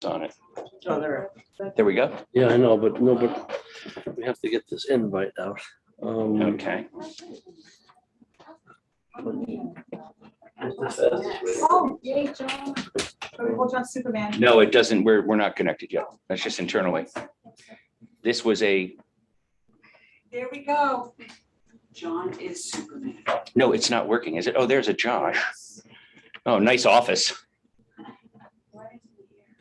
on it. Oh, there. There we go. Yeah, I know, but we have to get this invite out. Okay. Oh, yay, John. Are we both on Superman? No, it doesn't. We're not connected yet. That's just internally. This was a, There we go. John is Superman. no, it's not working, is it? Oh, there's a Josh. Oh, nice office.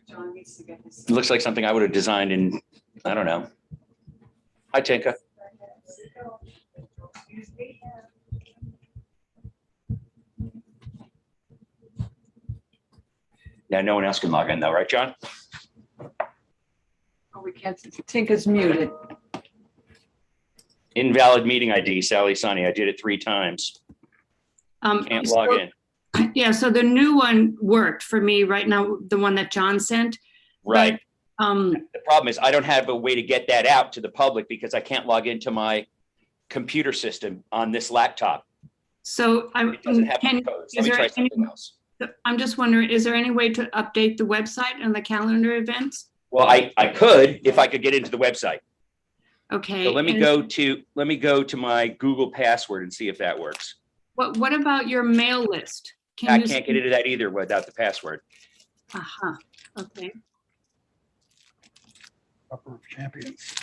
John needs to get his. It looks like something I would have designed in, I don't know. Hi, Tinka. Excuse me. Now, no one else can log in though, right, John? Oh, we can't, Tinka's muted. Invalid meeting ID, Sally Sunny. I did it 3 times. Can't log in. Yeah, so the new one worked for me right now, the one that John sent. Right. Um, The problem is I don't have a way to get that out to the public because I can't log into my computer system on this laptop. so I It doesn't have can, any codes. Let is me there try any- something else. I'm just wondering, is there any way to update the website and the calendar events? Well, I could if I could get into the website. Okay. So let me and go to my Google password and see if that works. What about your mail list? I you can't get into that either without the password. Aha, okay. Upper of champions.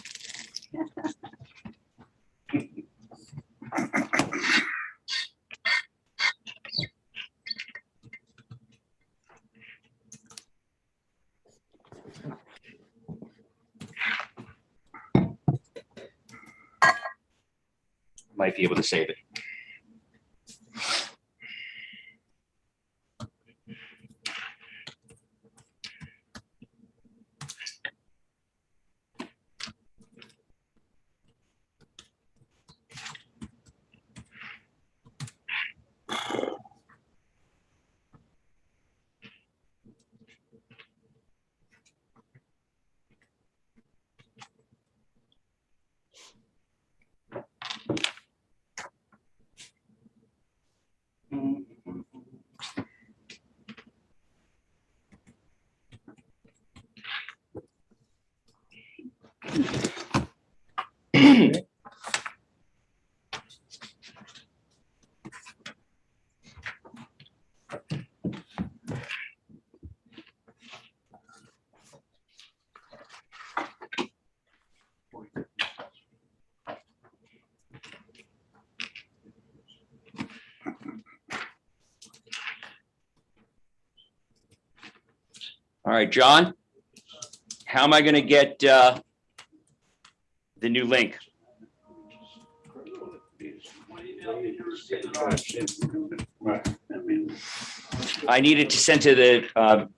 Might be able to save it. All right, John, how am I going to get the new link? I needed to send to the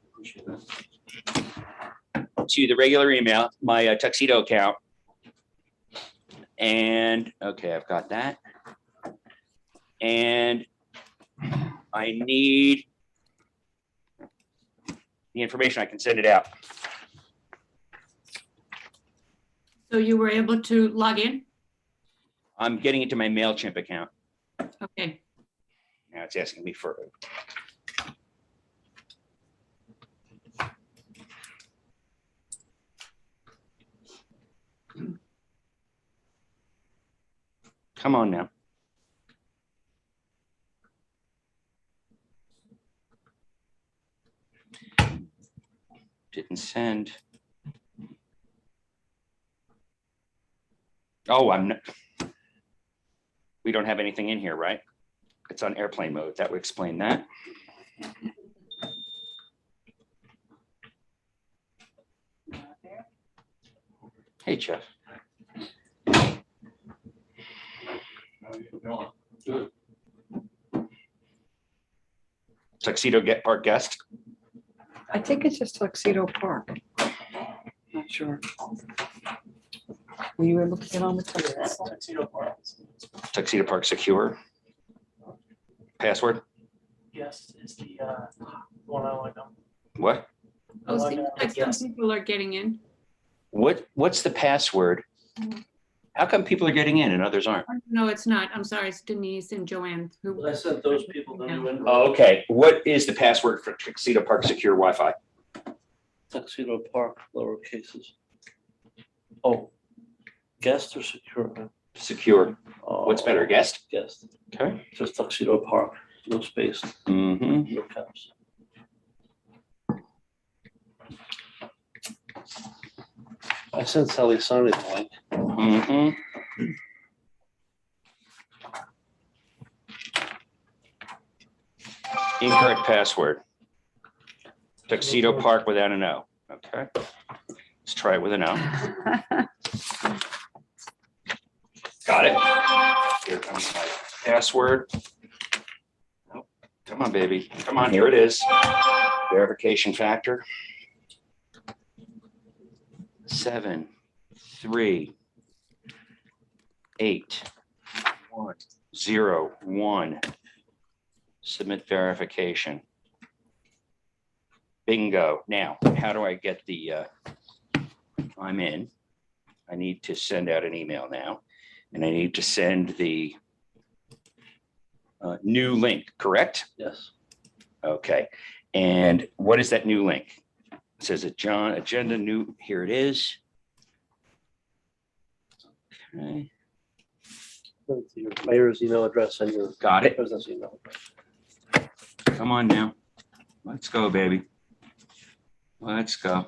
regular email, my Tuxedo account. And okay, I've got that. And I need the information. I can send it out. So you were able to log in? I'm getting into my MailChimp account. Okay, Now it's asking me for. Come on now. Didn't send. Oh, I'm not. We don't have anything in here, right? It's on airplane mode. That would explain that. Hey, Jeff. Tuxedo Park guest. I think it's just Tuxedo Park. Not sure. Were you able to get on the Tuxedo Park? Tuxedo Park secure. Password. Yes, is the one I like them. What? oh, seems like some people are getting in. What's the password? How come people are getting in and others aren't? No, it's not. I'm sorry, it's Denise and Joanne who. I sent those people the new invite. Oh, okay. What is the password for Tuxedo Park secure Wi-Fi? Tuxedo Park, lower cases. Oh, guest or secure? Secure. Oh, What's better, guest? Guest, Okay. just Tuxedo Park, no space, Mm-hmm. no caps. I sent Sally Sonny the link. Mm-hmm. Incorrect password. Tuxedo Park without an O. Okay. Let's try it with an O. Got it. Here comes my password. Oh, come on, baby. Come on, here it is. Verification factor. 7, 3, 8, 1, 0, 1. Submit verification. Bingo. Now, how do I get the, I'm in. I need to send out an email now, and I need to send the new link, correct? Yes. Okay. And what is that new link? It says it, John, agenda new, here it is. Okay, Send it to your mayor's email address and your got it. business email. Come on now. Let's go, baby. Let's go.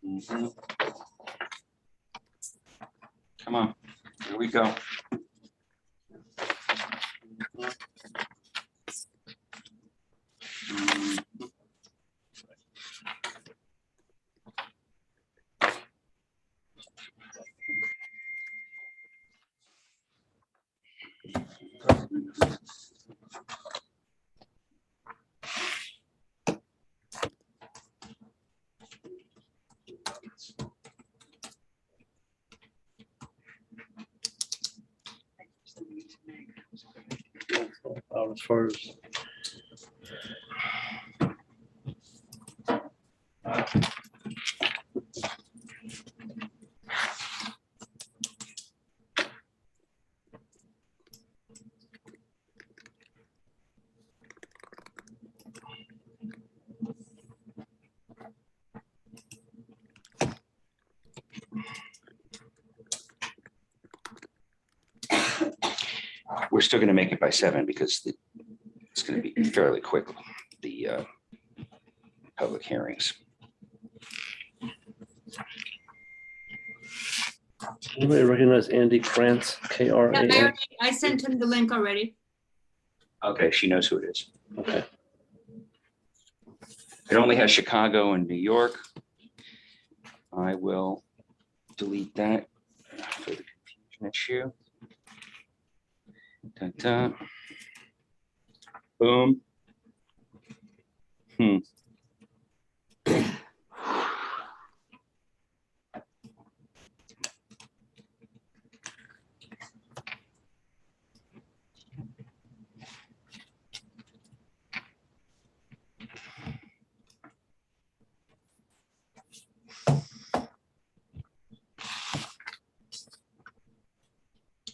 Mhm. Come on, here we go. Mhm. As far as We're still going to make it by 7 because it's going to be fairly quick, the public hearings. anybody recognize Andy Krantz, K-R-A-N? Yeah, I sent him the link already. Okay, she knows who it is. Okay. It only has Chicago and New York. I will delete that for the confusion issue. Dun, dun. Boom.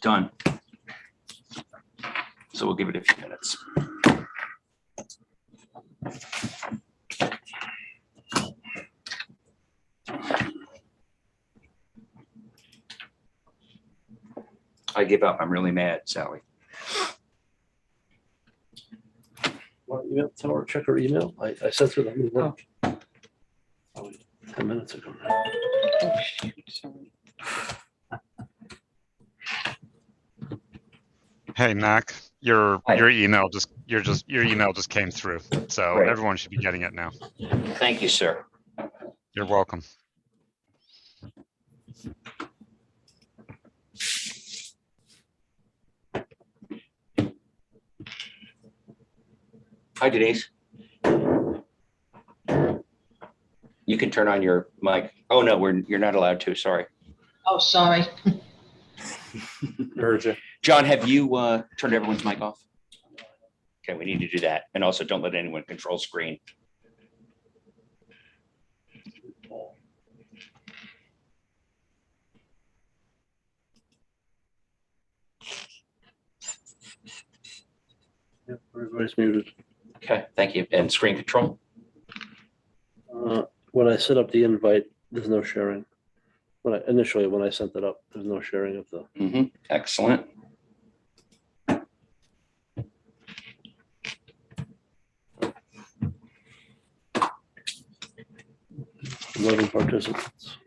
Done. So we'll give it a few minutes. I give up. I'm really mad, Sally. Want to email, tell her, check her email? I sent her the new link. Oh, 10 minutes ago. Oh, shoot, sorry. Hey, Mac, your Hi. email just came through. So Great. everyone should be getting it now. Thank you, sir. You're welcome. Hi, Denise. You can turn on your mic. Oh, no, you're not allowed to. Sorry. Oh, sorry. Heard you. John, have you turned everyone's mic off? Okay, we need to do that. And also don't let anyone control screen. Yep, everybody Everybody's muted. Okay, thank you. And screen control? When I set up the invite, there's no sharing. When I sent it up, there's no sharing of the. Excellent. 11 participants.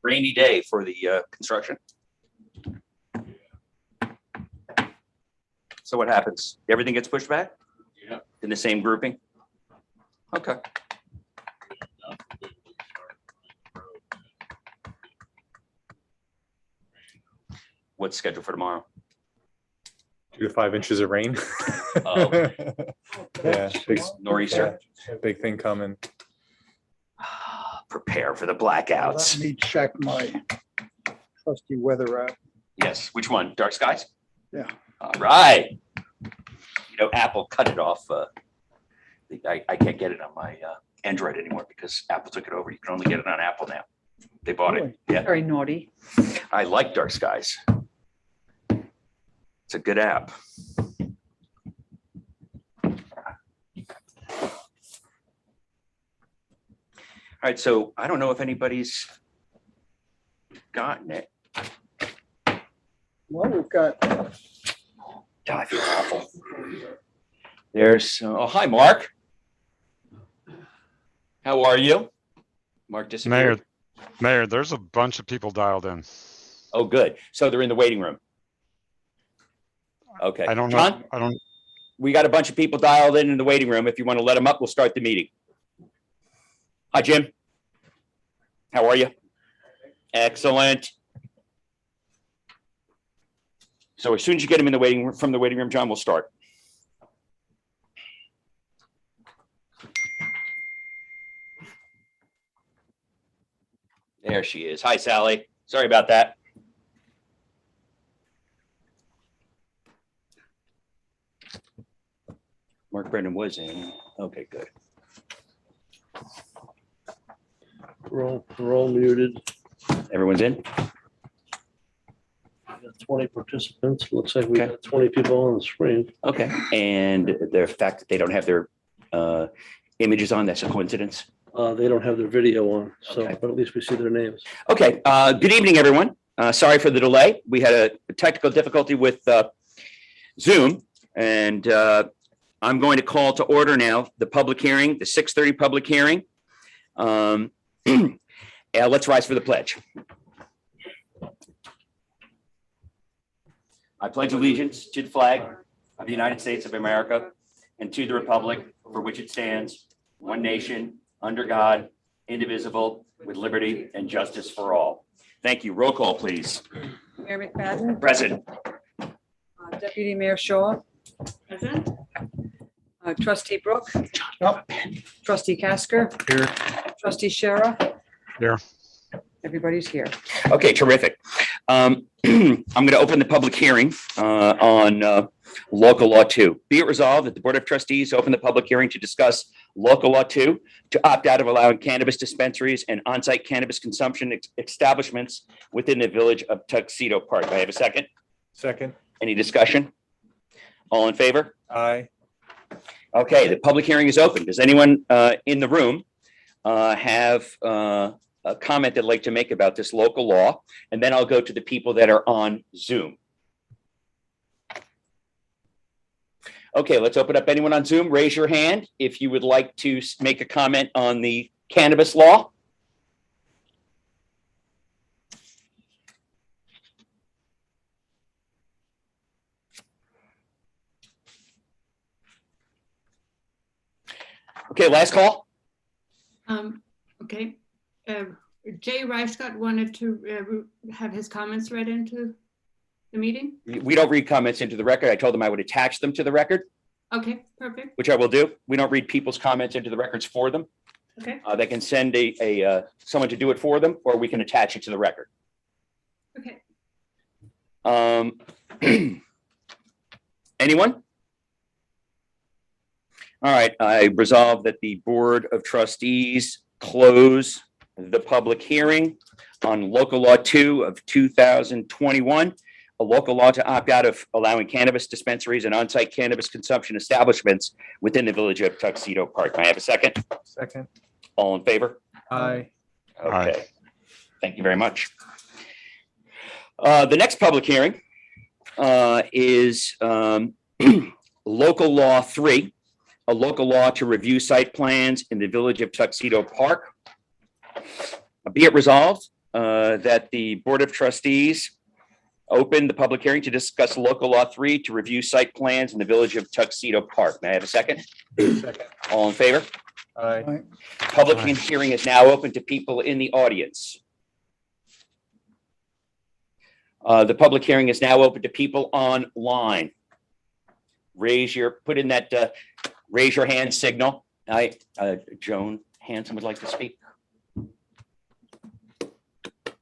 Rainy day for the construction. So what happens? Everything gets pushed back? Yeah. In the same grouping? Okay. What's scheduled for tomorrow? 2 to 5 inches of rain. Oh. Yeah, big, Nor'easter? big thing coming. Prepare for the Let blackouts. me check my trusty weather app. Yes, which one? Dark skies? Yeah. All right. You know, Apple cut it off. I can't get it on my Android anymore because Apple took it over. You can only get it on Apple now. They bought it. Really? Yeah, Very naughty. I like Dark Skies. It's a good app. All right, so I don't know if anybody's gotten it. Well, we've got, God, I feel awful. There's, oh, hi, Mark. How are you? Mark Mayor, disappeared. Mayor, there's a bunch of people dialed in. Oh, good. So they're in the waiting room. Okay. I don't know. John, I don't, we got a bunch of people dialed in the waiting room. If you want to let them up, we'll start the meeting. Hi, Jim. How are you? Excellent. So as soon as you get them in the waiting room, from the waiting room, John, we'll start. There she is. Hi, Sally. Sorry about that. Mark Brendan was in. Okay, good. We're all muted. Everyone's in? We got 20 participants. Looks like we Okay. got 20 people on the screen. Okay. And the fact that they don't have their images on, that's a coincidence? They don't have their video on, so, Okay. but at least we see their names. Okay, good evening, everyone. Sorry for the delay. We had a technical difficulty with Zoom, and I'm going to call to order now the public hearing, the 6:30 public hearing. Let's rise for the pledge. I pledge allegiance to the flag of the United States of America and to the republic for which it stands, one nation, under God, indivisible, with liberty and justice for all. Thank you. Roll call, please. Mayor McFadden, Present. Deputy Mayor Shaw, Present? Trustee Brooke, Yep. Trustee Casker. Here. Trustee Shara. Here. Everybody's here. Okay, terrific. I'm going to open the public hearing on local law 2. Be it resolved that the Board of Trustees open the public hearing to discuss local law 2 to opt out of allowing cannabis dispensaries and on-site cannabis consumption establishments within the village of Tuxedo Park. Do I have a second? Second, Any discussion? All in favor? aye. Okay, the public hearing is open. Does anyone in the room have a comment they'd like to make about this local law, and then I'll go to the people that are on Zoom. Okay, let's open up. Anyone on Zoom, raise your hand if you would like to make a comment on the cannabis law. Okay, last call. Okay. Jay Reichscott wanted to have his comments read into the meeting. We don't read comments into the record. I told them I would attach them to the record, Okay, perfect. which I will do. We don't read people's comments into the records for them. Okay, They can send someone to do it for them, or we can attach it to the record. okay. Anyone? All right, I resolve that the Board of Trustees close the public hearing on local law 2 of 2021, a local law to opt out of allowing cannabis dispensaries and on-site cannabis consumption establishments within the village of Tuxedo Park. May I have a second? Second. All in favor? Aye. Aye. Okay. Thank you very much. The next public hearing is local law 3, a local law to review site plans in the village of Tuxedo Park. Be it resolved that the Board of Trustees open the public hearing to discuss local law 3 to review site plans in the village of Tuxedo Park. May I have a second? Second. All in favor? Aye. Public Aye. hearing is now open to people in the audience. The public hearing is now open to people online. Raise your hand signal. Joan Hanson would like to speak.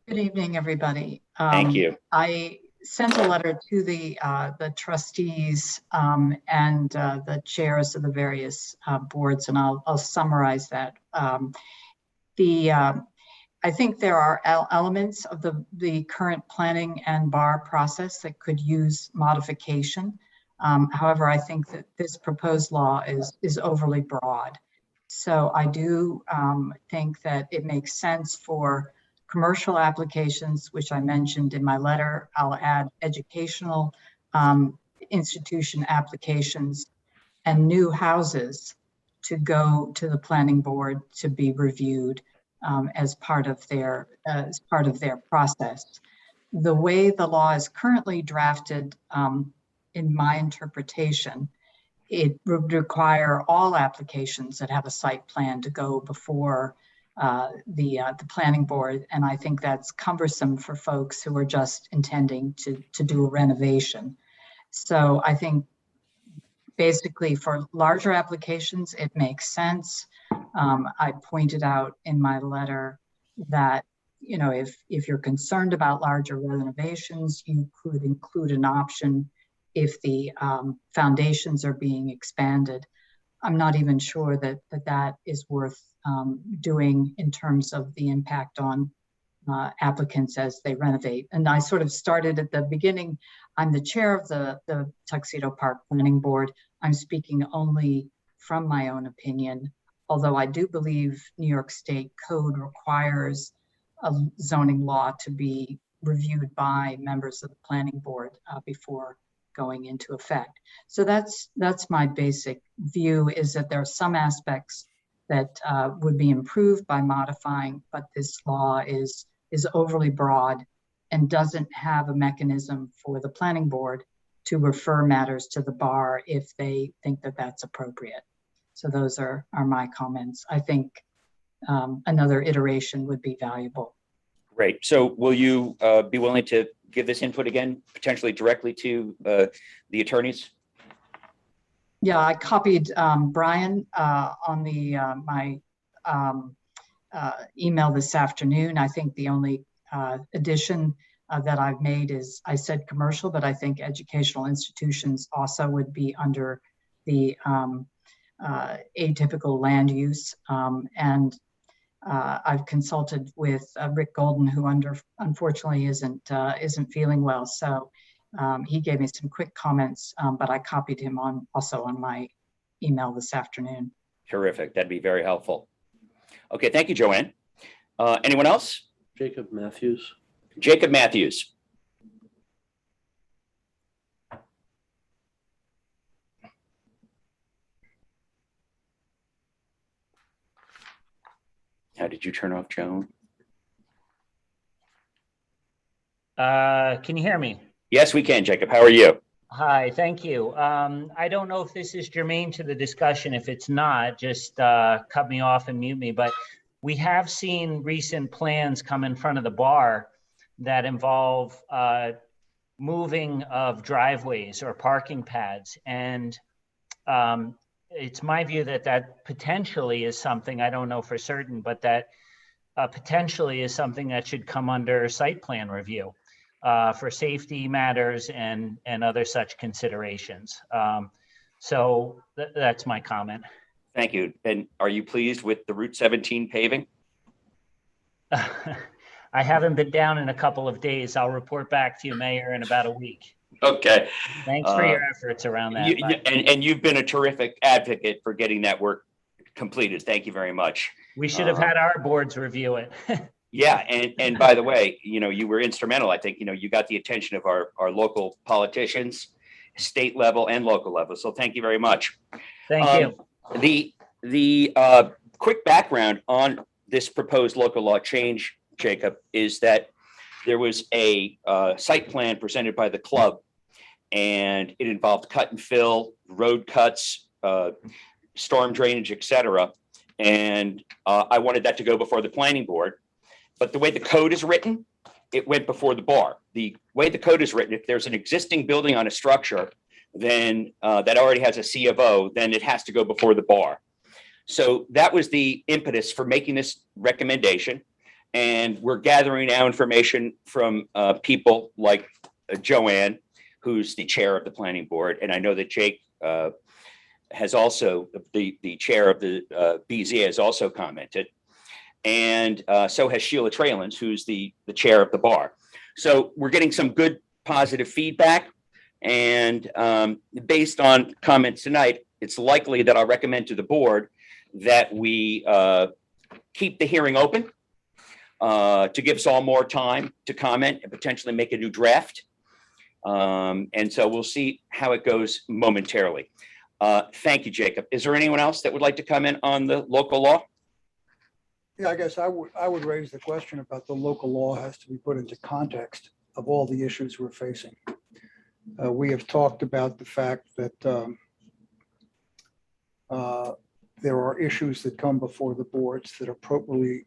Good evening, everybody. Thank you. I sent a letter to the trustees and the chairs of the various boards, and I'll summarize that. I think there are elements of the current planning and bar process that could use modification. However, I think that this proposed law is overly broad. So I do think that it makes sense for commercial applications, which I mentioned in my letter. I'll add educational institution applications and new houses to go to the planning board to be reviewed as part of their process. The way the law is currently drafted, in my interpretation, it would require all applications that have a site plan to go before the planning board, and I think that's cumbersome for folks who are just intending to do a renovation. So I think basically for larger applications, it makes sense. I pointed out in my letter that, you know, if you're concerned about larger renovations, you could include an option if the foundations are being expanded. I'm not even sure that is worth doing in terms of the impact on applicants as they renovate. And I sort of started at the beginning. I'm the chair of the Tuxedo Park Planning Board. I'm speaking only from my own opinion, although I do believe New York State code requires a zoning law to be reviewed by members of the planning board before going into effect. So that's my basic view, is that there are some aspects that would be improved by modifying, but this law is overly broad and doesn't have a mechanism for the planning board to refer matters to the bar if they think that that's appropriate. So those are my comments. I think another iteration would be valuable. Great. So will you be willing to give this input again, potentially directly to the attorneys? Yeah, I copied Brian on my email this afternoon. I think the only addition that I've made is I said commercial, but I think educational institutions also would be under the atypical land use. And I've consulted with Rick Golden, who unfortunately isn't feeling well. So he gave me some quick comments, but I copied him also on my email this afternoon. Terrific. That'd be very helpful. Okay, thank you, Joanne. Anyone else? Jacob Matthews. Jacob Matthews. How did you turn off Joan? Can you hear me? Yes, we can, Jacob. How are you? Hi, thank you. I don't know if this is germane to the discussion. If it's not, just cut me off and mute me. But we have seen recent plans come in front of the bar that involve moving of driveways or parking pads. And it's my view that that potentially is something, I don't know for certain, but that potentially is something that should come under site plan review for safety matters and other such considerations. So that's my comment. Thank you. And are you pleased with the Route 17 paving? I haven't been down in a couple of days. I'll report back to you, Mayor, in about a week. Okay. Thanks for your efforts around that. And you've been a terrific advocate for getting that work completed. Thank you very much. We should have had our boards review it. Yeah, and by the way, you were instrumental. I think, you got the attention of our local politicians, state level and local level. So thank you very much. Thank you. The quick background on this proposed local law change, Jacob, is that there was a site plan presented by the club, and it involved cut and fill, road cuts, storm drainage, etc. And I wanted that to go before the planning board. But the way the code is written, it went before the bar. The way the code is written, if there's an existing building on a structure, then that already has a C of O, then it has to go before the bar. So that was the impetus for making this recommendation. And we're gathering now information from people like Joanne, who's the chair of the planning board. And I know that Jake has also, the chair of the BZA has also commented. And so has Sheila Trailens, who's the chair of the bar. So we're getting some good positive feedback. And based on comments tonight, it's likely that I'll recommend to the board that we keep the hearing open to give us all more time to comment and potentially make a new draft. And so we'll see how it goes momentarily. Thank you, Jacob. Is there anyone else that would like to comment on the local law? Yeah, I guess I would raise the question about the local law has to be put into context of all the issues we're facing. We have talked about the fact that there are issues that come before the boards that appropriately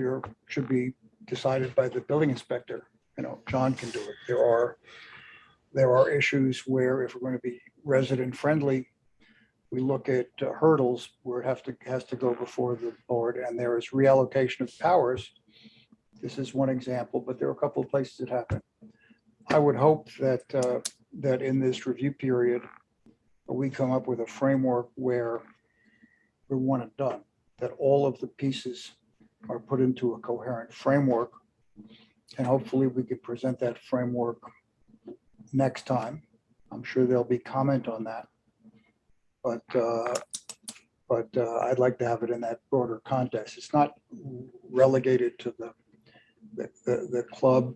or should be decided by the building inspector. John can do it. There are issues where if we're going to be resident friendly, we look at hurdles where it has to go before the board, and there is reallocation of powers. This is one example, but there are a couple of places it happened. I would hope that that in this review period, we come up with a framework where we want it done, that all of the pieces are put into a coherent framework, and hopefully we could present that framework next time. I'm sure there'll be comment on that. But I'd like to have it in that broader context. It's not relegated to the club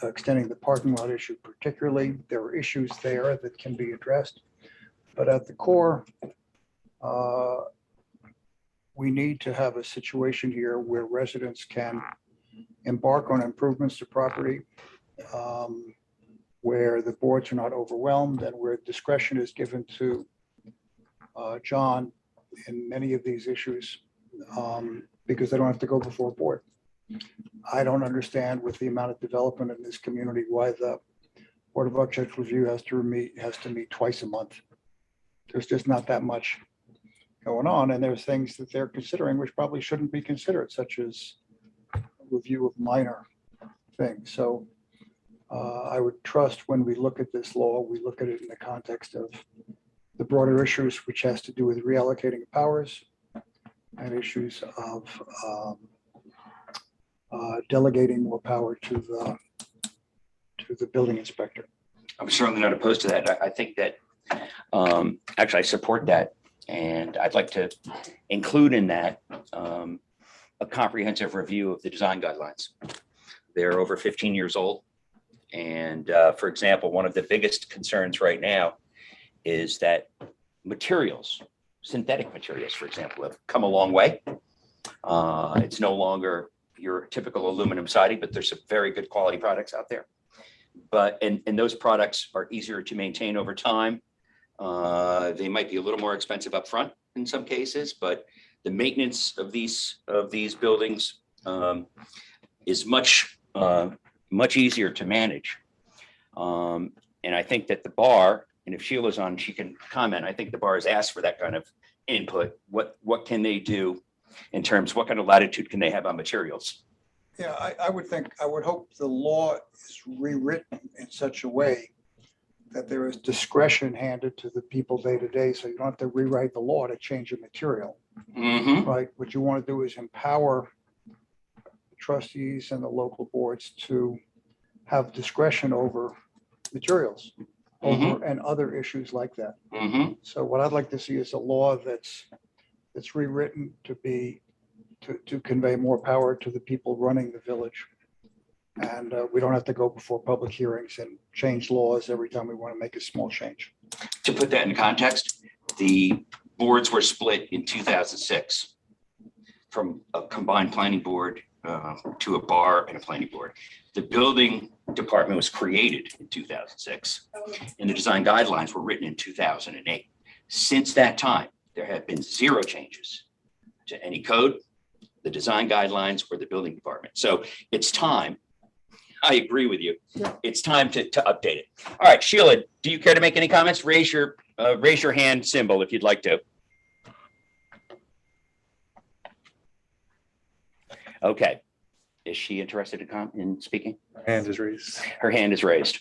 extending the parking lot issue particularly. There are issues there that can be addressed. But at the core, we need to have a situation here where residents can embark on improvements to property, where the boards are not overwhelmed, and where discretion is given to John in many of these issues, because they don't have to go before a board. I don't understand with the amount of development in this community why the Board of Architectural Review has to meet twice a month. There's just not that much going on, and there's things that they're considering which probably shouldn't be considered, such as a review of minor things. So I would trust when we look at this law, we look at it in the context of the broader issues, which has to do with reallocating powers and issues of delegating more power to the building inspector. I'm certainly not opposed to that. I think that actually I support that, and I'd like to include in that a comprehensive review of the design guidelines. They're over 15 years old. And for example, one of the biggest concerns right now is that materials, synthetic materials, for example, have come a long way. It's no longer your typical aluminum siding, but there's some very good quality products out there. And those products are easier to maintain over time. They might be a little more expensive up front in some cases, but the maintenance of these buildings is much easier to manage. And I think that the bar, and if Sheila's on, she can comment. I think the bar has asked for that kind of input. What can they do in terms, what kind of latitude can they have on materials? Yeah, I would hope the law is rewritten in such a way that there is discretion handed to the people day to day, so you don't have to rewrite the law to change a material, Mhm. right? What you want to do is empower the trustees and the local boards to have discretion over materials and other issues like that. Mhm. So what I'd like to see is a law that's rewritten to convey more power to the people running the village. And we don't have to go before public hearings and change laws every time we want to make a small change. To put that in context, the boards were split in 2006 from a combined planning board to a bar and a planning board. The building department was created in 2006 and the design guidelines were written in 2008. Since that time, there have been zero changes to any code, the design guidelines, or the building department. So it's time. I agree with you. It's time to update it. All right, Sheila, do you care to make any comments? Raise your hand symbol if you'd like to. Okay. Is she interested in speaking? Hand is raised. Her hand is raised.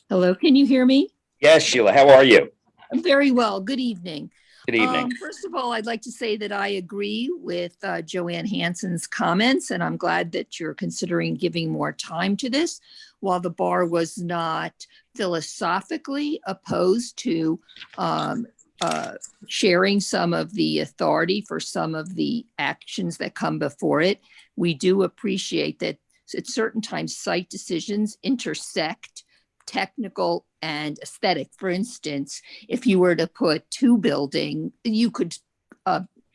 Hello, can you hear me? Yes, Sheila, how are you? I'm very well. Good evening. Good evening. First of all, I'd like to say that I agree with Joanne Hansen's comments, and I'm glad that you're considering giving more time to this. While the bar was not philosophically opposed to sharing some of the authority for some of the actions that come before it, we do appreciate that at certain times site decisions intersect technical and aesthetic. For instance, if you were to put two building, you could,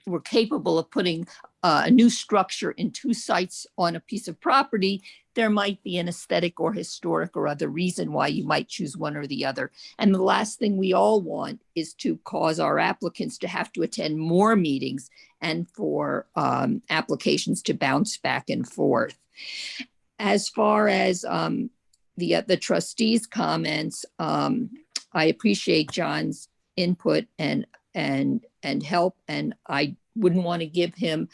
were capable of putting a new structure in two sites on a piece of property, there might be an aesthetic or historic or other reason why you might choose one or the other. And the last thing we all want is to cause our applicants to have to attend more meetings and for applications to bounce back and forth. As far as the trustees' comments, I appreciate John's input and help, and I wouldn't want to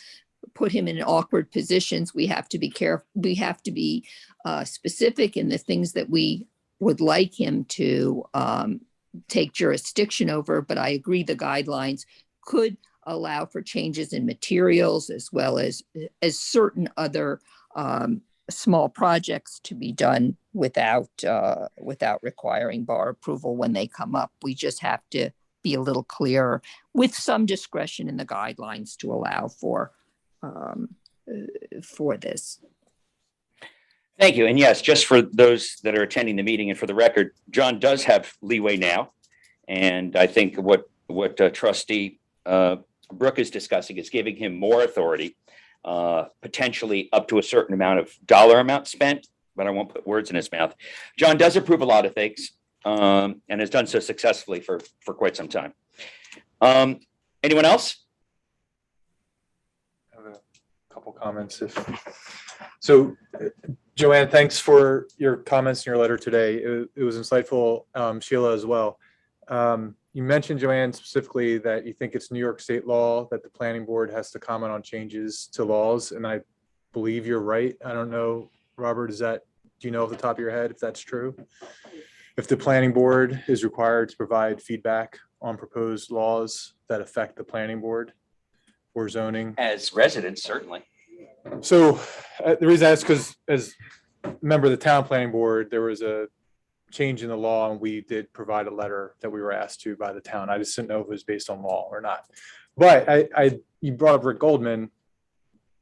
put him in awkward positions. We have to be careful. We have to be specific in the things that we would like him to take jurisdiction over. But I agree the guidelines could allow for changes in materials as well as certain other small projects to be done without requiring bar approval when they come up. We just have to be a little clearer with some discretion in the guidelines to allow for this. Thank you. And yes, just for those that are attending the meeting and for the record, John does have leeway now. And I think what Trustee Brooke is discussing is giving him more authority, potentially up to a certain amount of dollar amount spent, but I won't put words in his mouth. John does approve a lot of things and has done so successfully for quite some time. Anyone else? I have a couple comments. So, Joanne, thanks for your comments in your letter today. It was insightful, Sheila, as well. You mentioned, Joanne, specifically that you think it's New York state law that the planning board has to comment on changes to laws, and I believe you're right. I don't know, Robert, do you know off the top of your head if that's true? If the planning board is required to provide feedback on proposed laws that affect the planning board or zoning? As residents, certainly. So the reason I ask, because as a member of the town planning board, there was a change in the law, and we did provide a letter that we were asked to by the town. I just didn't know if it was based on law or not. But you brought up Rick Goldman,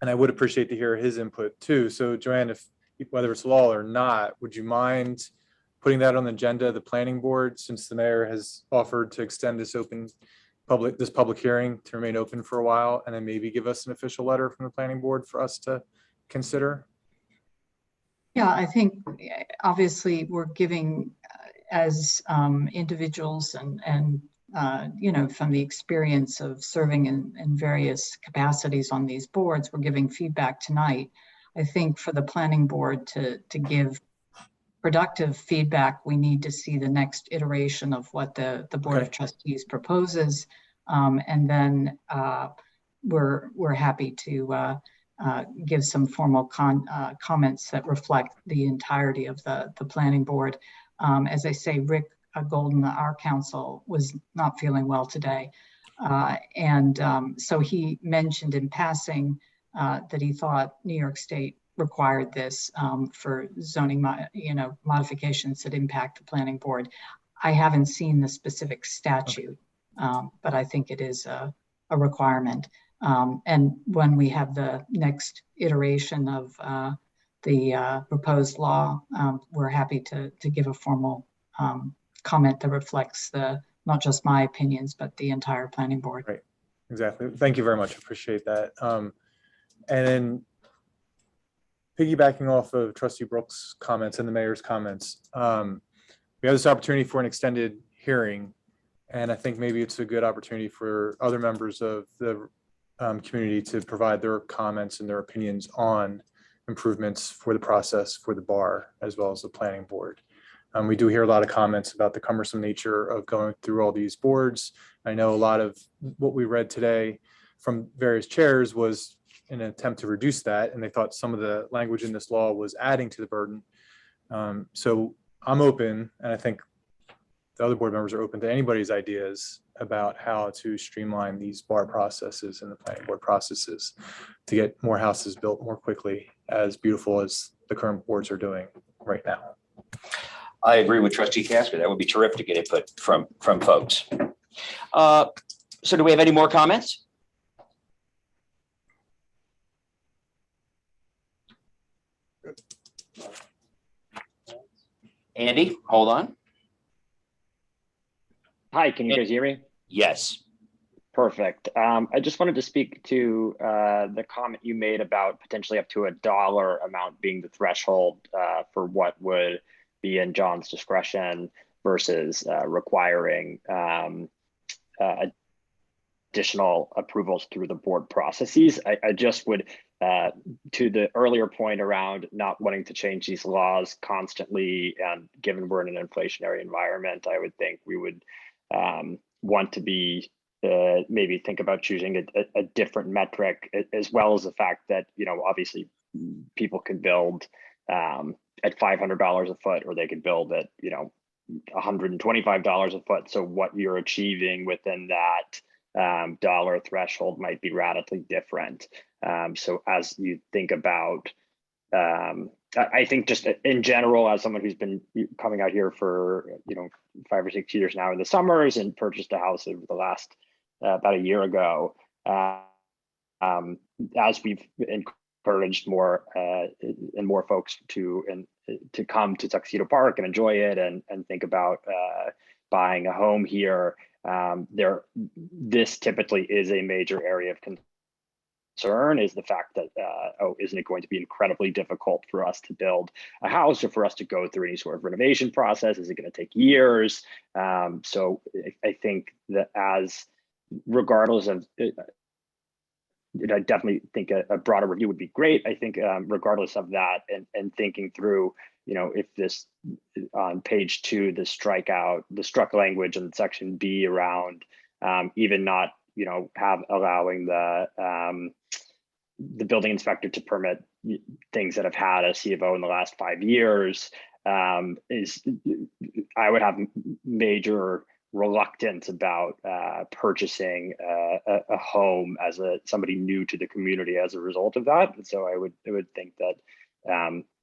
and I would appreciate to hear his input too. So Joanne, whether it's law or not, would you mind putting that on the agenda of the planning board, since the mayor has offered to extend this public hearing to remain open for a while, and then maybe give us an official letter from the planning board for us to consider? Yeah, I think obviously we're giving as individuals and from the experience of serving in various capacities on these boards, we're giving feedback tonight. I think for the planning board to give productive feedback, we need to see the next iteration of what the Board of Trustees proposes. And then we're happy to give some formal comments that reflect the entirety of the planning board. As I say, Rick Golden, our counsel, was not feeling well today. So he mentioned in passing that he thought New York State required this for zoning modifications that impact the planning board. I haven't seen the specific statute, but I think it is a requirement. And when we have the next iteration of the proposed law, we're happy to give a formal comment that reflects not just my opinions, but the entire planning board. Right, exactly. Thank you very much. Appreciate that. And then piggybacking off of Trustee Brooks' comments and the mayor's comments, we have this opportunity for an extended hearing, and I think maybe it's a good opportunity for other members of the community to provide their comments and their opinions on improvements for the process for the bar as well as the planning board. We do hear a lot of comments about the cumbersome nature of going through all these boards. I know a lot of what we read today from various chairs was in an attempt to reduce that, and they thought some of the language in this law was adding to the burden. So I'm open, and I think the other board members are open to anybody's ideas about how to streamline these bar processes and the planning board processes to get more houses built more quickly, as beautiful as the current boards are doing right now. I agree with Trustee Casper. That would be terrific to get input from folks. So do we have any more comments? Andy, hold on. Hi, can you guys hear me? Yes. Perfect. I just wanted to speak to the comment you made about potentially up to $1 amount being the threshold for what would be in John's discretion versus requiring additional approvals through the board processes. I just would, to the earlier point around not wanting to change these laws constantly, and given we're in an inflationary environment, I would think we would want to be maybe think about choosing a different metric, as well as the fact that, obviously people could build at $500 a foot, or they could build at, $125 a foot. So what you're achieving within that dollar threshold might be radically different. So as you think about, I think just in general, as someone who's been coming out here for 5 or 6 years now in the summers and purchased a house over the last about a year ago, as we've encouraged more and more folks to come to Tuxedo Park and enjoy it and think about buying a home here, this typically is a major area of concern, is the fact that, isn't it going to be incredibly difficult for us to build a house, or for us to go through any sort of renovation process? Is it going to take years? So I think that regardless of, I definitely think a broader review would be great. I think regardless of that, and thinking through, if this on page 2, the struck language in section B around even not, allowing the building inspector to permit things that have had a C of O in the last 5 years, I would have major reluctance about purchasing a home as somebody new to the community as a result of that. And so I would think that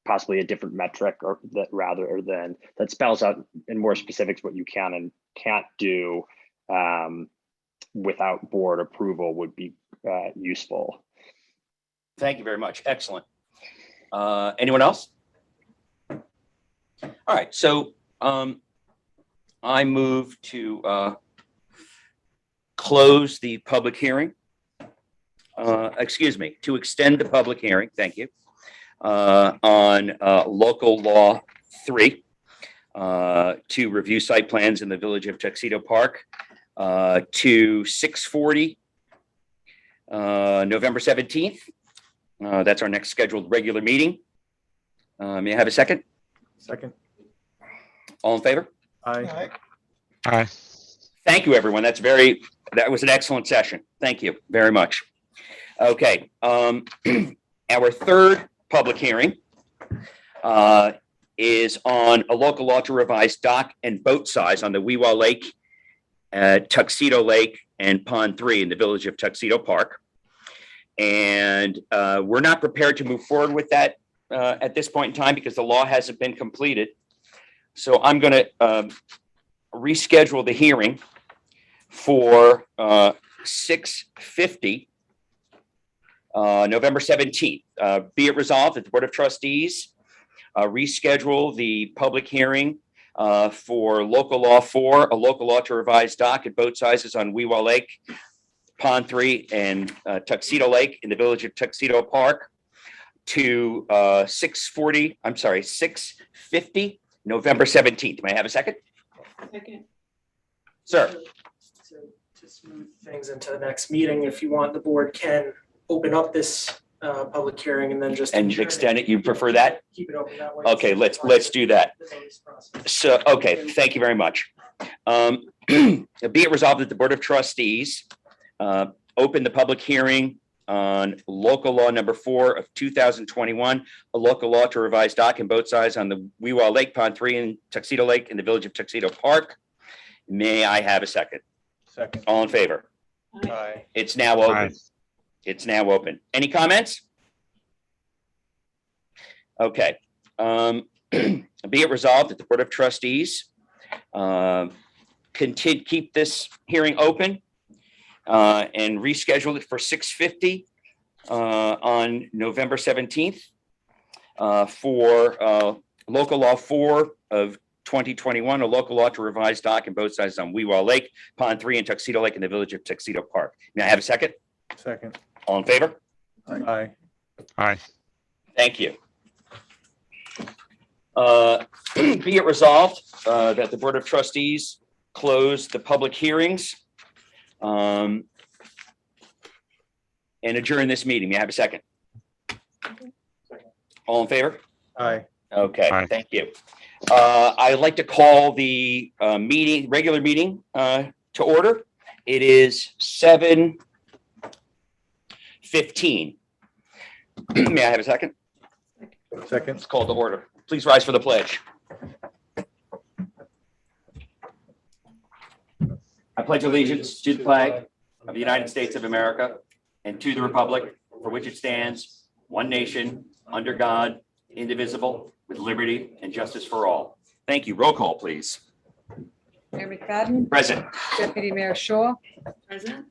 possibly a different metric or that rather than that spells out in more specifics what you can and can't do without board approval would be useful. Thank you very much. Excellent. Anyone else? All right, so I move to close the public hearing. Excuse me, to extend the public hearing, thank you, on local law 3 to review site plans in the village of Tuxedo Park to 6:40 November 17th. That's our next scheduled regular meeting. May I have a second? Second. All in favor? Aye. Aye. Thank you, everyone. That was an excellent session. Thank you very much. Okay, our third public hearing is on a local law to revise dock and boat size on the Weewa Lake, Tuxedo Lake, and Pond 3 in the village of Tuxedo Park. And we're not prepared to move forward with that at this point in time because the law hasn't been completed. So I'm going to reschedule the hearing for 6:50 November 17th. Be it resolved that the Board of Trustees reschedule the public hearing for local law 4, a local law to revise dock and boat sizes on Weewa Lake, Pond 3, and Tuxedo Lake in the village of Tuxedo Park to 6:50 November 17th. May I have a second? Second. Sir. So to smooth things into the next meeting, if you want, the board can open up this public hearing and then just. And adjourn extend it. You prefer that? Keep it open that way. Okay, let's do that. The notice process. So, okay, thank you very much. Be it resolved that the Board of Trustees open the public hearing on local law number 4 of 2021, a local law to revise dock and boat size on the Weewa Lake, Pond 3, and Tuxedo Lake in the village of Tuxedo Park. May I have a second? Second. All in favor? Aye. It's now open. Aye. It's now open. Any comments? Okay. Be it resolved that the Board of Trustees keep this hearing open and reschedule it for 6:50 on November 17th for local law 4 of 2021, a local law to revise dock and boat sizes on Weewa Lake, Pond 3, and Tuxedo Lake in the village of Tuxedo Park. May I have a second? Second. All in favor? Aye. Aye. Thank you. Be it resolved that the Board of Trustees close the public hearings and adjourn this meeting. May I have a second? All in favor? Aye. Okay, Aye. thank you. I'd like to call the regular meeting to order. It is 7:15. May I have a second? Second. It's called to order. Please rise for the pledge. I pledge allegiance to the flag of the United States of America and to the republic for which it stands, one nation, under God, indivisible, with liberty and justice for all. Thank you. Roll call, please. Mayor McFadden, Present. Deputy Mayor Shaw, Present.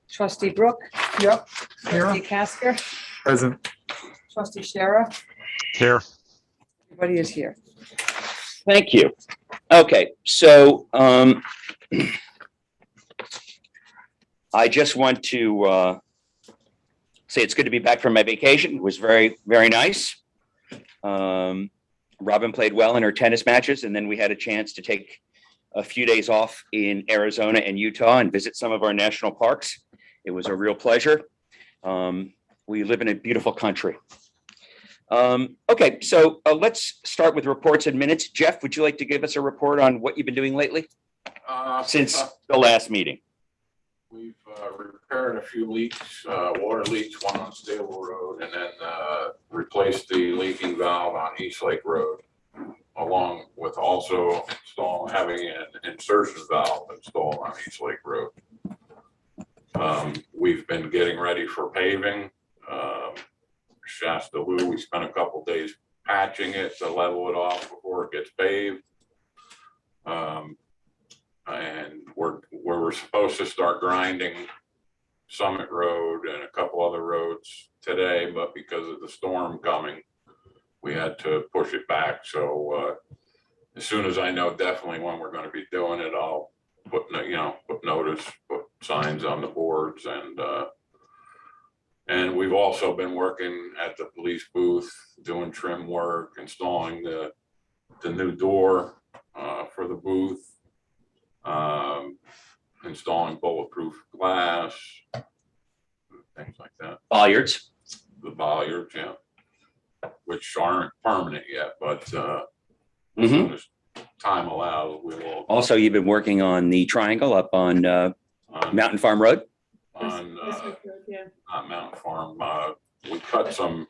Trustee Brooke, Yep. Trustee Casker, Present. Trustee Shara, Here. everybody is here. Thank you. Okay, so I just want to say it's good to be back from my vacation. It was very, very nice. Robin played well in her tennis matches, and then we had a chance to take a few days off in Arizona and Utah and visit some of our national parks. It was a real pleasure. We live in a beautiful country. Okay, so let's start with reports and minutes. Jeff, would you like to give us a report on what you've been doing lately since the last meeting? We've repaired a few leaks, water leaks, one on Stable Road, and then replaced the leaking valve on East Lake Road, along with also having an insertion valve installed on East Lake Road. We've been getting ready for paving. Shasta Lou. We spent a couple days patching it to level it off before it gets paved. And we're supposed to start grinding Summit Road and a couple other roads today, but because of the storm coming, we had to push it back. So as soon as I know definitely when we're going to be doing it, I'll put notice, put signs on the boards, and we've also been working at the police booth, doing trim work, installing the new door for the booth, installing bulletproof glass, things like that. Bollards. The bollards, yeah, which aren't permanent yet, but as Mhm. soon as time allows, we will. Also, you've been working on the triangle up on Mountain Farm Road. On Yeah. not Mountain Farm, we cut some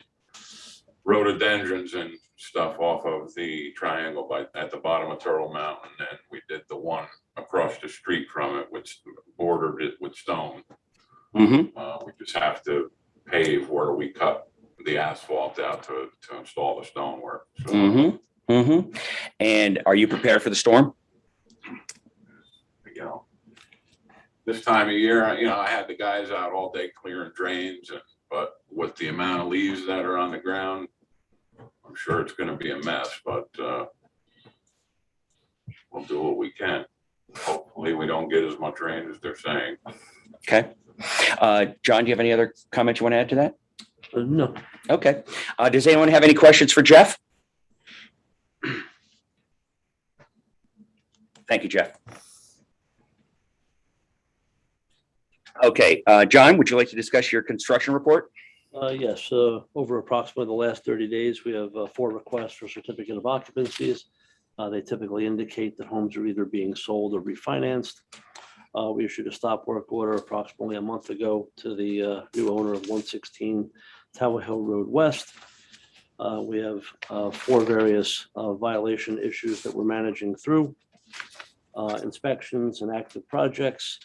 rhododendrons and stuff off of the triangle at the bottom of Turtle Mountain, and we did the one across the street from it, which bordered it with stone. Mm-hmm. We just have to pave where we cut the asphalt out to install the stonework. So, Mm-hmm. Mm-hmm. And are you prepared for the storm? you know, this time of year, I had the guys out all day clearing drains, but with the amount of leaves that are on the ground, I'm sure it's going to be a mess, but we'll do what we can. Hopefully we don't get as much rain as they're saying. Okay. John, do you have any other comments you want to add to that? No. Okay. Does anyone have any questions for Jeff? Thank you, Jeff. Okay, John, would you like to discuss your construction report? Yes, over approximately the last 30 days, we have 4 requests for certificate of occupancies. They typically indicate that homes are either being sold or refinanced. We issued a stop work order approximately a month ago to the new owner of 116 Tower Hill Road West. We have 4 various violation issues that we're managing through. Inspections and active projects.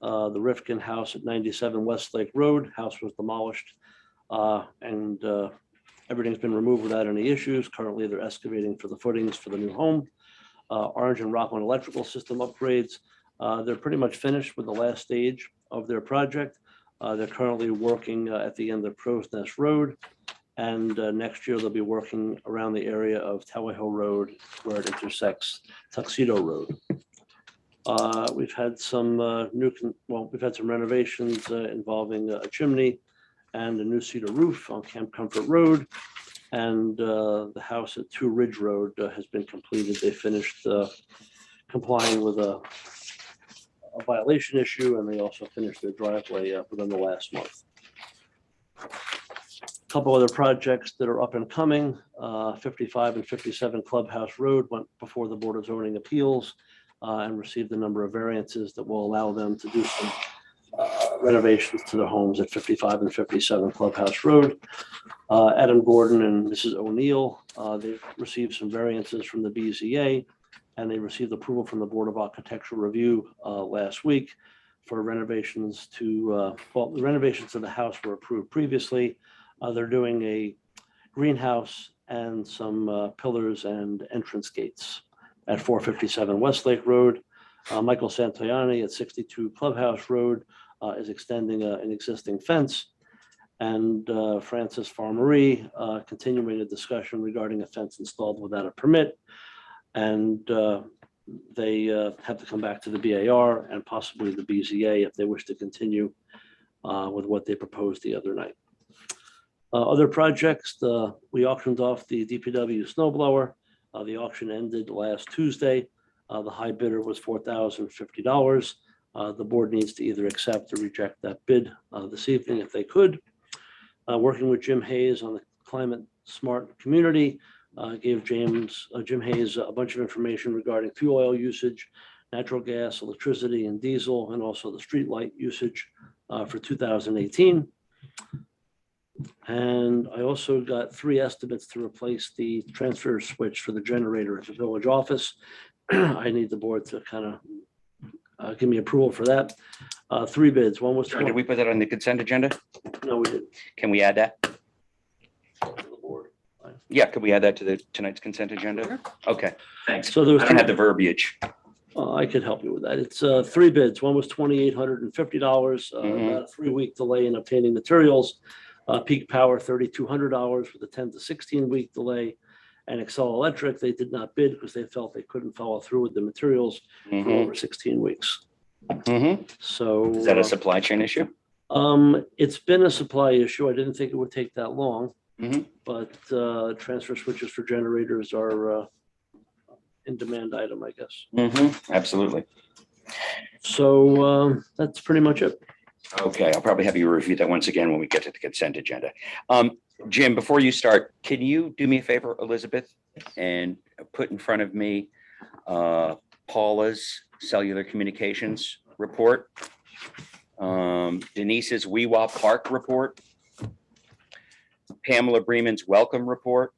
The Rifkin House at 97 Westlake Road, house was demolished and everything's been removed without any issues. Currently, they're excavating for the footings for the new home. Orange and Rockland electrical system upgrades. They're pretty much finished with the last stage of their project. They're currently working at the end of Crow's Nest Road. And next year, they'll be working around the area of Tower Hill Road where it intersects Tuxedo Road. We've had some we've had some renovations involving a chimney and a new cedar roof on Camp Comfort Road. And the house at 2 Ridge Road has been completed. They finished complying with a violation issue, and they also finished their driveway within the last month. A couple other projects that are up and coming, 55 and 57 Clubhouse Road went before the Board of Zoning Appeals and received a number of variances that will allow them to do some renovations to their homes at 55 and 57 Clubhouse Road. Adam Gordon and Mrs. O'Neill, they received some variances from the BZA, and they received approval from the Board of Architectural Review last week for renovations to, the renovations to the house were approved previously. They're doing a greenhouse and some pillars and entrance gates at 457 Westlake Road. Michael Santoyani at 62 Clubhouse Road is extending an existing fence. And Francis Farmerie continuing a discussion regarding a fence installed without a permit. And they have to come back to the BAR and possibly the BZA if they wish to continue with what they proposed the other night. Other projects, we auctioned off the DPW snow blower. The auction ended last Tuesday. The high bidder was $4,050. The board needs to either accept or reject that bid this evening if they could. Working with Jim Hayes on the Climate Smart Community, gave Jim Hayes a bunch of information regarding fuel oil usage, natural gas, electricity, and diesel, and also the street light usage for 2018. And I also got 3 estimates to replace the transfer switch for the generator at the village office. I need the board to kind of give me approval for that. 3 bids. One was. Did we put that on the consent agenda? No, we didn't. Can we add that? Yeah, could we add that to tonight's consent agenda? Okay, thanks. So there was I don't have the verbiage. I could help you with that. It's 3 bids. One was $2,850, about a 3-week delay in obtaining materials. Peak Power, $3,200 with a 10 to 16-week delay. And Excel Electric, they did not bid because they felt they couldn't follow through with the materials for over 16 weeks. So Is that a supply chain issue? it's been a supply issue. I didn't think it would take that long, but transfer switches for generators are in demand item, I guess. Absolutely. So that's pretty much it. Okay, I'll probably have you review that once again when we get to the consent agenda. Jim, before you start, can you do me a favor, Elizabeth, and put in front of me Paula's cellular communications report, Denise's Weewa Park report, Pamela Breeman's welcome report,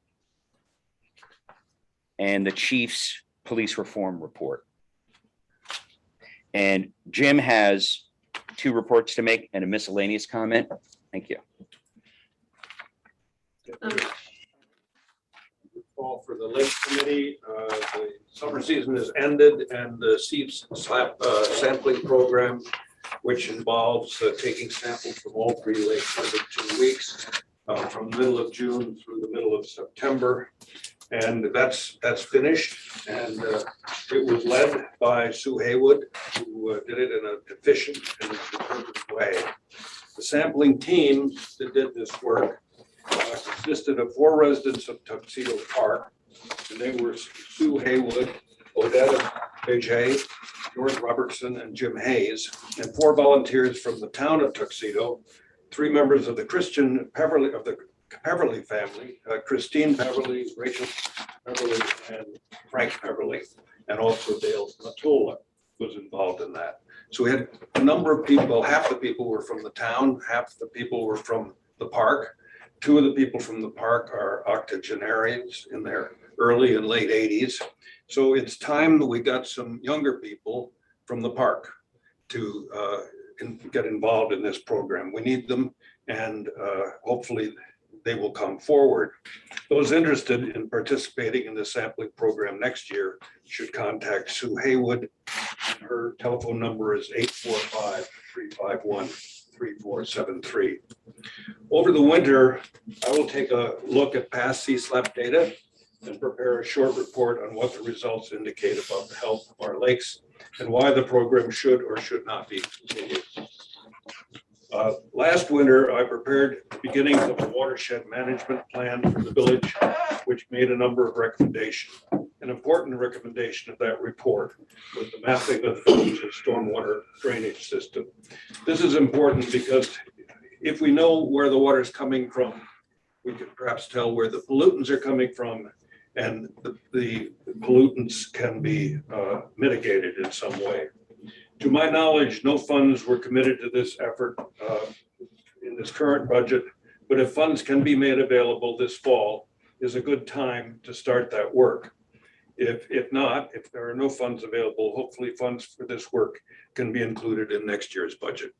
and the chief's police reform report. And Jim has 2 reports to make and a miscellaneous comment. Thank you. Call for the Lake Committee. The summer season has ended and the SEEPS sampling program, which involves taking samples from all 3 lakes every 2 weeks from the middle of June through the middle of September. And that's finished. And it was led by Sue Haywood, who did it in an efficient and determined way. The sampling team that did this work consisted of 4 residents of Tuxedo Park, and they were Sue Haywood, Odetta Beje, George Robertson, and Jim Hayes, and 4 volunteers from the town of Tuxedo, 3 members of the Christian Peverly of the Peverly family, Christine Peverly, Rachel Peverly, and Frank Peverly, and also Dale Matola was involved in that. So we had a number of people, half the people were from the town, half the people were from the park. 2 of the people from the park are octogenarians in their early and late 80s. So it's time that we got some younger people from the park to get involved in this program. We need them, and hopefully they will come forward. Those interested in participating in the sampling program next year should contact Sue Haywood. Her telephone number is 845-351-3473. Over the winter, I will take a look at past CSLAP data and prepare a short report on what the results indicate about the health of our lakes and why the program should or should not be continued. Last winter, I prepared the beginnings of a watershed management plan for the village, which made a number of recommendations. An important recommendation of that report was the mapping of the village's stormwater drainage system. This is important because if we know where the water is coming from, we can perhaps tell where the pollutants are coming from, and the pollutants can be mitigated in some way. To my knowledge, no funds were committed to this effort in this current budget, but if funds can be made available this fall, is a good time to start that work. If not, if there are no funds available, hopefully funds for this work can be included in next year's budget.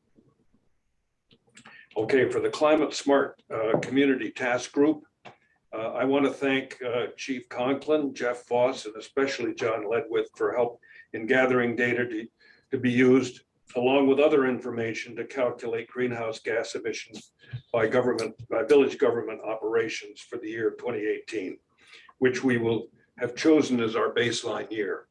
Okay, for the Climate Smart Community Task Group, I want to thank Chief Conklin, Jeff Voss, and especially John Ledwith for help in gathering data to be used along with other information to calculate greenhouse gas emissions by village government operations for the year of 2018, which we will have chosen as our baseline year.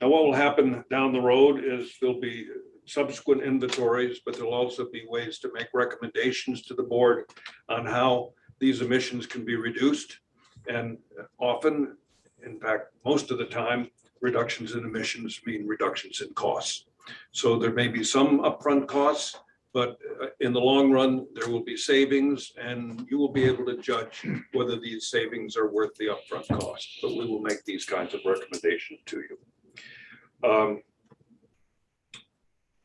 Now, what will happen down the road is there'll be subsequent inventories, but there'll also be ways to make recommendations to the board on how these emissions can be reduced. And often, in fact, most of the time, reductions in emissions mean reductions in costs. So there may be some upfront costs, but in the long run, there will be savings, and you will be able to judge whether these savings are worth the upfront cost. But we will make these kinds of recommendations to you.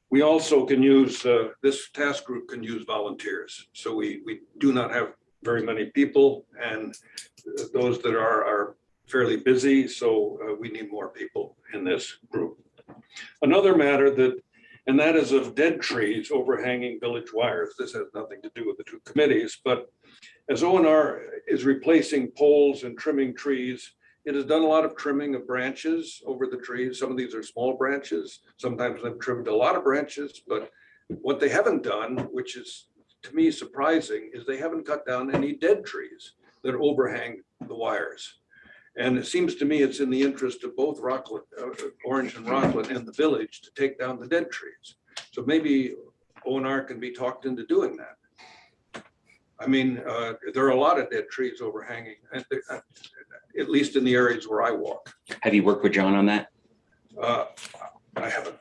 We also can use, this task group can use volunteers. So we do not have very many people, and those that are fairly busy. So we need more people in this group. Another matter that And that is of dead trees overhanging village wires. This has nothing to do with the two committees, but as ONR is replacing poles and trimming trees, it has done a lot of trimming of branches over the trees. Some of these are small branches. Sometimes they've trimmed a lot of branches, but what they haven't done, which is to me surprising, is they haven't cut down any dead trees that overhang the wires. And it seems to me it's in the interest of both Rockland, Orange and Rockland and the village to take down the dead trees. So maybe ONR can be talked into doing that. I mean, there are a lot of dead trees overhanging, at least in the areas where I walk. Have you worked with John on that? I haven't.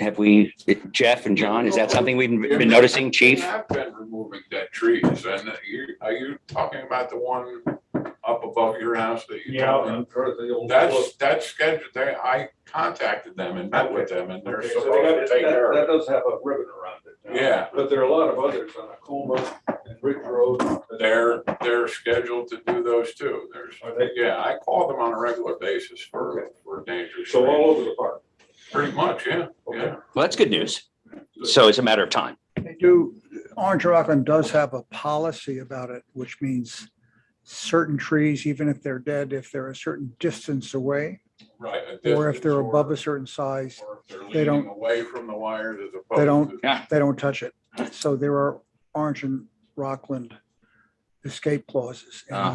Have we, Jeff and John, is that something we've been noticing, We chief? have been removing dead trees, and are you talking about the one up above your house that you? told me? That's scheduled. I contacted them and met with them, and they're Okay, so supposed to take care of that it. does have a ribbon around it. now. Yeah. But there are a lot of others on Acoma and Ridge Road. They're scheduled to do those too. Yeah, I call them on a regular basis for dangerous. So all trees. over the park. Pretty much, yeah, yeah. Well, that's good news. So it's a matter of time. They do, Orange Rockland does have a policy about it, which means certain trees, even if they're dead, if they're a certain distance away, Right. or if they're above a certain size, they Leaning don't, away from the wires as opposed they don't, to. they don't touch it. So there are Orange and Rockland escape clauses in a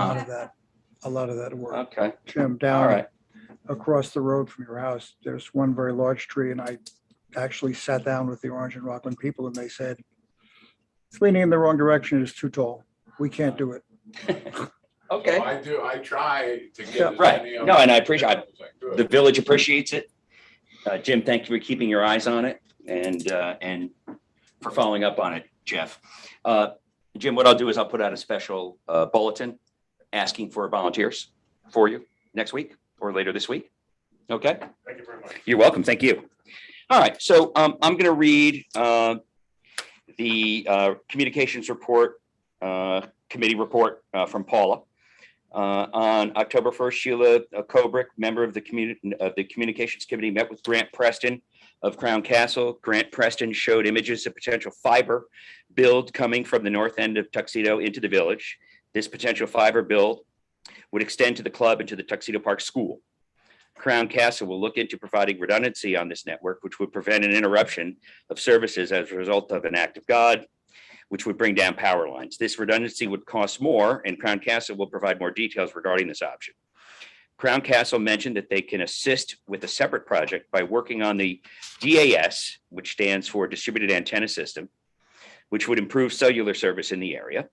lot of that work. Okay. Jim, All down right. across the road from your house, there's one very large tree, and I actually sat down with the Orange and Rockland people, and they said, it's leaning in the wrong direction, it's too tall. We can't do it. Okay. I try to get. Yeah, as right. many of No, them and I appreciate- as I could. The village appreciates it. Jim, thank you for keeping your eyes on it and for following up on it, Jeff. Jim, what I'll do is I'll put out a special bulletin asking for volunteers for you next week or later this week. Okay? Thank you very much. You're welcome. Thank you. All right. So I'm going to read the communications report, committee report from Paula. On October 1st, Sheila Kobrick, member of the communications committee, met with Grant Preston of Crown Castle. Grant Preston showed images of potential fiber build coming from the north end of Tuxedo into the village. This potential fiber build would extend to the club and to the Tuxedo Park School. Crown Castle will look into providing redundancy on this network, which would prevent an interruption of services as a result of an act of God, which would bring down power lines. This redundancy would cost more, and Crown Castle will provide more details regarding this option. Crown Castle mentioned that they can assist with a separate project by working on the DAS, which stands for Distributed Antenna System, which would improve cellular service in the area.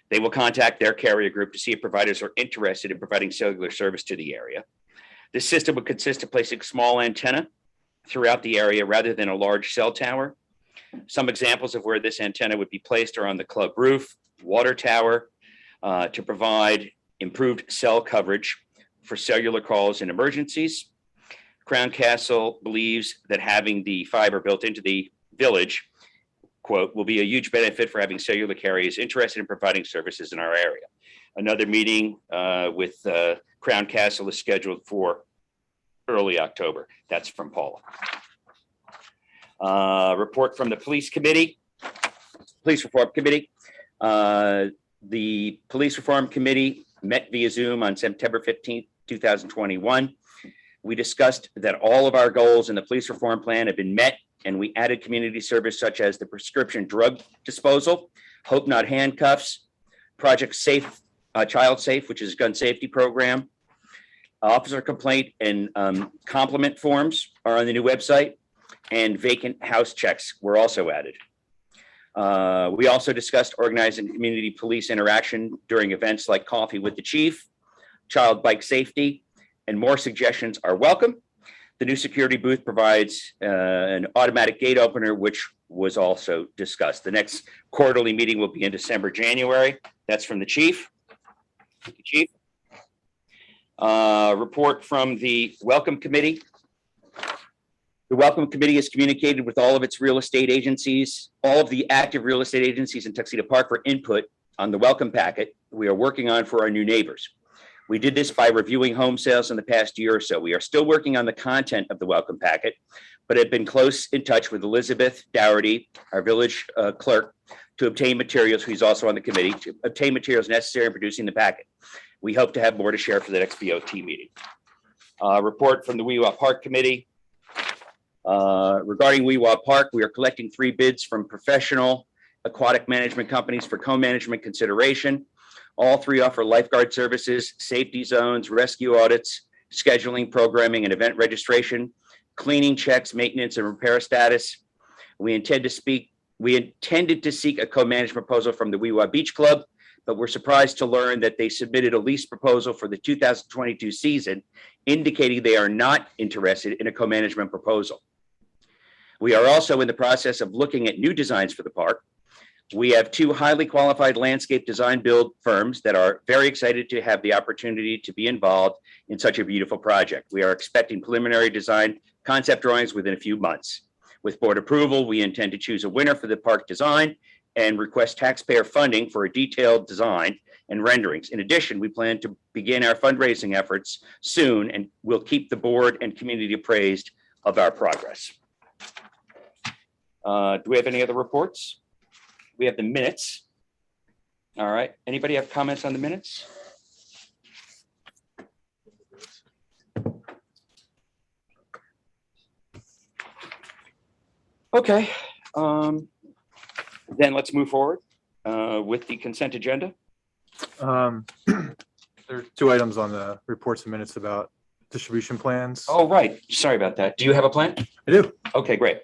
They will contact their carrier group to see if providers are interested in providing cellular service to the area. This system would consist of placing small antenna throughout the area rather than a large cell tower. Some examples of where this antenna would be placed are on the club roof, water tower, to provide improved cell coverage for cellular calls in emergencies. Crown Castle believes that having the fiber built into the village, quote, will be a huge benefit for having cellular carriers interested in providing services in our area. Another meeting with Crown Castle is scheduled for early October. That's from Paula. Report from the police committee, police reform committee. The police reform committee met via Zoom on September 15th, 2021. We discussed that all of our goals in the police reform plan have been met, and we added community service such as the prescription drug disposal, Hope Not Handcuffs, Project Safe, Child Safe, which is a gun safety program. Officer complaint and compliment forms are on the new website, and vacant house checks were also added. We also discussed organizing community police interaction during events like Coffee with the Chief, child bike safety, and more suggestions are welcome. The new security booth provides an automatic gate opener, which was also discussed. The next quarterly meeting will be in December, January. That's from the chief. Thank you, Chief. Report from the Welcome Committee. The Welcome Committee has communicated with all of its real estate agencies, all of the active real estate agencies in Tuxedo Park for input on the welcome packet we are working on for our new neighbors. We did this by reviewing home sales in the past year or so. We are still working on the content of the welcome packet, but have been close in touch with Elizabeth Dougherty, our village clerk, to obtain materials, who's also on the committee, to obtain materials necessary in producing the packet. We hope to have more to share for the next BOT meeting. Report from the Weewa Park Committee. Regarding Weewa Park, we are collecting 3 bids from professional aquatic management companies for co-management consideration. All 3 offer lifeguard services, safety zones, rescue audits, scheduling, programming, and event registration, cleaning checks, maintenance, and repair status. We intended to seek a co-management proposal from the Weewa Beach Club, but we're surprised to learn that they submitted a lease proposal for the 2022 season, indicating they are not interested in a co-management proposal. We are also in the process of looking at new designs for the park. We have 2 highly qualified landscape design build firms that are very excited to have the opportunity to be involved in such a beautiful project. We are expecting preliminary design concept drawings within a few months. With board approval, we intend to choose a winner for the park design and request taxpayer funding for a detailed design and renderings. In addition, we plan to begin our fundraising efforts soon, and we'll keep the board and community appraised of our progress. Do we have any other reports? We have the minutes. All right. Anybody have comments on the minutes? Okay. Then let's move forward with the consent agenda. There are 2 items on the reports and minutes about distribution plans. Oh, right. Sorry about that. Do you have a plan? I do. Okay, great.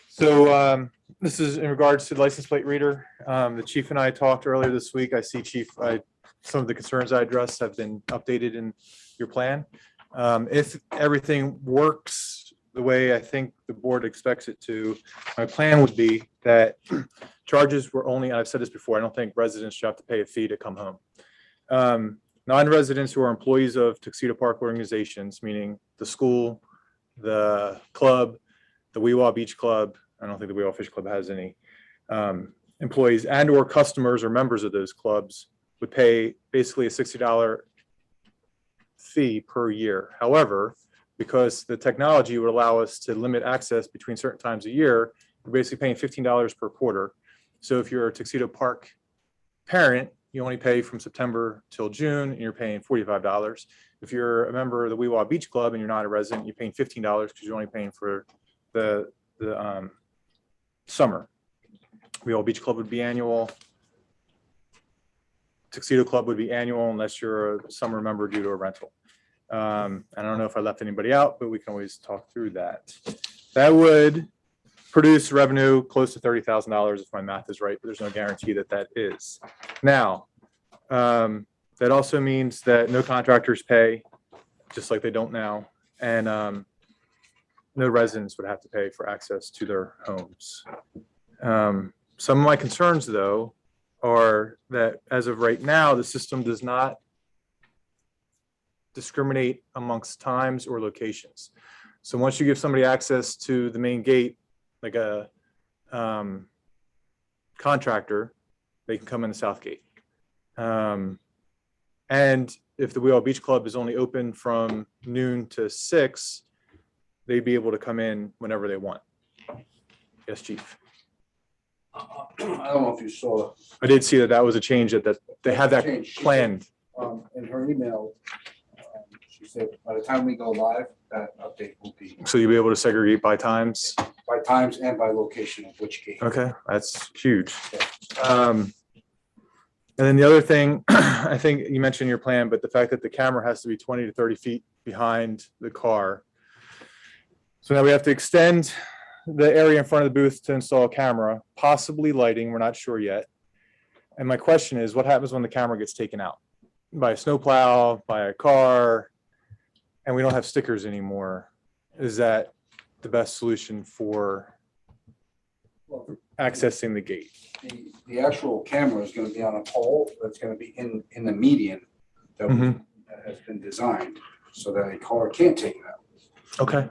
So this is in regards to the license plate reader. The chief and I talked earlier this week. I see, Chief, some of the concerns I addressed have been updated in your plan. If everything works the way I think the board expects it to, my plan would be that charges were only, and I've said this before, I don't think residents should have to pay a fee to come home. Non-residents who are employees of Tuxedo Park organizations, meaning the school, the club, the Weewa Beach Club, I don't think the Weewa Fish Club has any employees, and or customers or members of those clubs would pay basically a $60 fee per year. However, because the technology would allow us to limit access between certain times a year, we're basically paying $15 per quarter. So if you're a Tuxedo Park parent, you only pay from September till June, and you're paying $45. If you're a member of the Weewa Beach Club and you're not a resident, you're paying $15 because you're only paying for the summer. Weewa Beach Club would be annual. Tuxedo Club would be annual unless you're a summer member due to a rental. I don't know if I left anybody out, but we can always talk through that. That would produce revenue close to $30,000 if my math is right, but there's no guarantee that that is. Now, that also means that no contractors pay, just like they don't now, and no residents would have to pay for access to their homes. Some of my concerns, though, are that as of right now, the system does not discriminate amongst times or locations. So once you give somebody access to the main gate, like a contractor, they can come in the south gate. And if the Weewa Beach Club is only open from noon to 6, they'd be able to come in whenever they want. Yes, Chief. I don't know if you saw. I did see that that was a change, that they had that Change. She said, planned. In her email, she said, by the time we go live, that update will be So you'll be able to segregate by times. by times and by location of which gate. Okay, that's huge. And then the other thing, I think you mentioned in your plan, but the fact that the camera has to be 20 to 30 feet behind the car. So now we have to extend the area in front of the booth to install a camera, possibly lighting, we're not sure yet. And my question is, what happens when the camera gets taken out? By a snowplow, by a car, and we don't have stickers anymore? Is that the best solution for accessing the gate? The actual camera is going to be on a pole that's going to be in the median that has been designed so that a car can't take it out. Okay.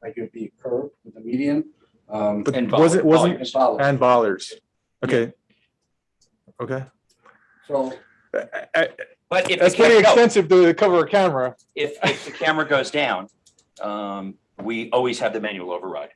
Like it'd be a curve with a median. But And wasn't bollards. and bollers? Okay. Okay. So But if That's the pretty camera, no, expensive to cover a camera. if the camera goes down, we always have the manual override.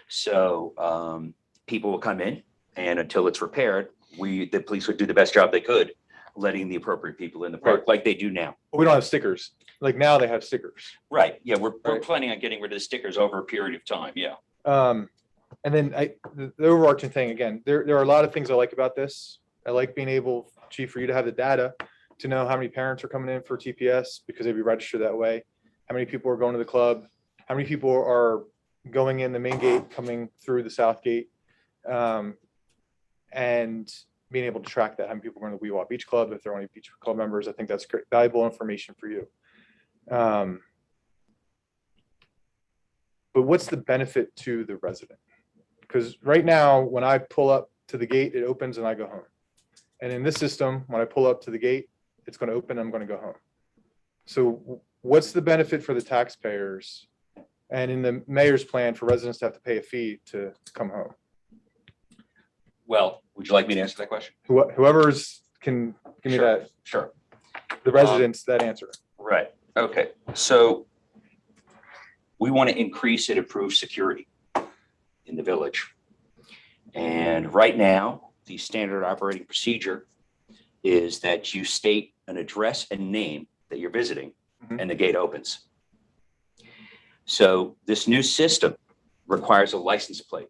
So people will come in, and until it's repaired, the police would do the best job they could, letting the appropriate people in the park like they do now. We don't have stickers. Like now they have stickers. Right. Yeah, we're Right. planning on getting rid of the stickers over a period of time. Yeah. And then the overarching thing, again, there are a lot of things I like about this. I like being able, Chief, for you to have the data to know how many parents are coming in for TPS because they'd be registered that way. How many people are going to the club? How many people are going in the main gate, coming through the south gate? And being able to track that, how many people are going to the Weewah Beach Club, if they're only beach club members. I think that's great, valuable information for you. But what's the benefit to the resident? Because right now, when I pull up to the gate, it opens and I go home. And in this system, when I pull up to the gate, it's going to open, I'm going to go home. So what's the benefit for the taxpayers? And in the mayor's plan for residents to have to pay a fee to come home? Well, would you like me to answer that question? Whoever's can give me Sure. that, Sure. the residents, that answer. Right. Okay. So we want to increase and improve security in the village. And right now, the standard operating procedure is that you state an address and name that you're visiting, and the gate opens. So this new system requires a license plate.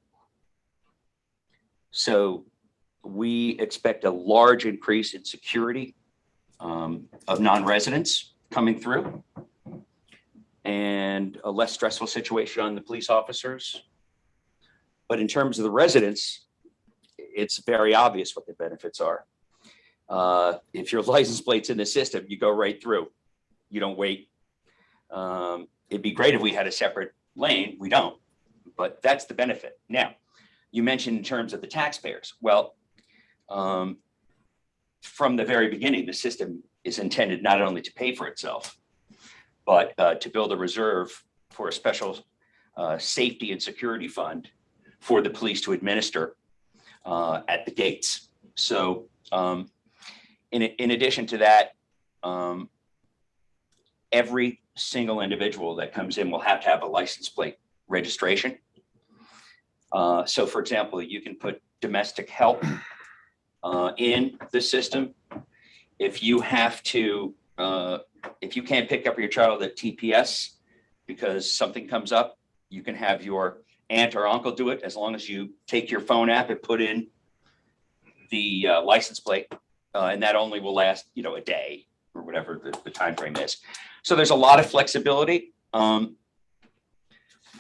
So we expect a large increase in security of non-residents coming through, and a less stressful situation on the police officers. But in terms of the residents, it's very obvious what the benefits are. If your license plate's in the system, you go right through. You don't wait. It'd be great if we had a separate lane. We don't, but that's the benefit. Now, you mentioned in terms of the taxpayers. Well, from the very beginning, the system is intended not only to pay for itself, but to build a reserve for a special safety and security fund for the police to administer at the gates. So in addition to that, every single individual that comes in will have to have a license plate registration. So for example, you can put domestic help in the system. If you have to, if you can't pick up your child at TPS because something comes up, you can have your aunt or uncle do it, as long as you take your phone app and put in the license plate, and that only will last, a day or whatever the time frame is. So there's a lot of flexibility.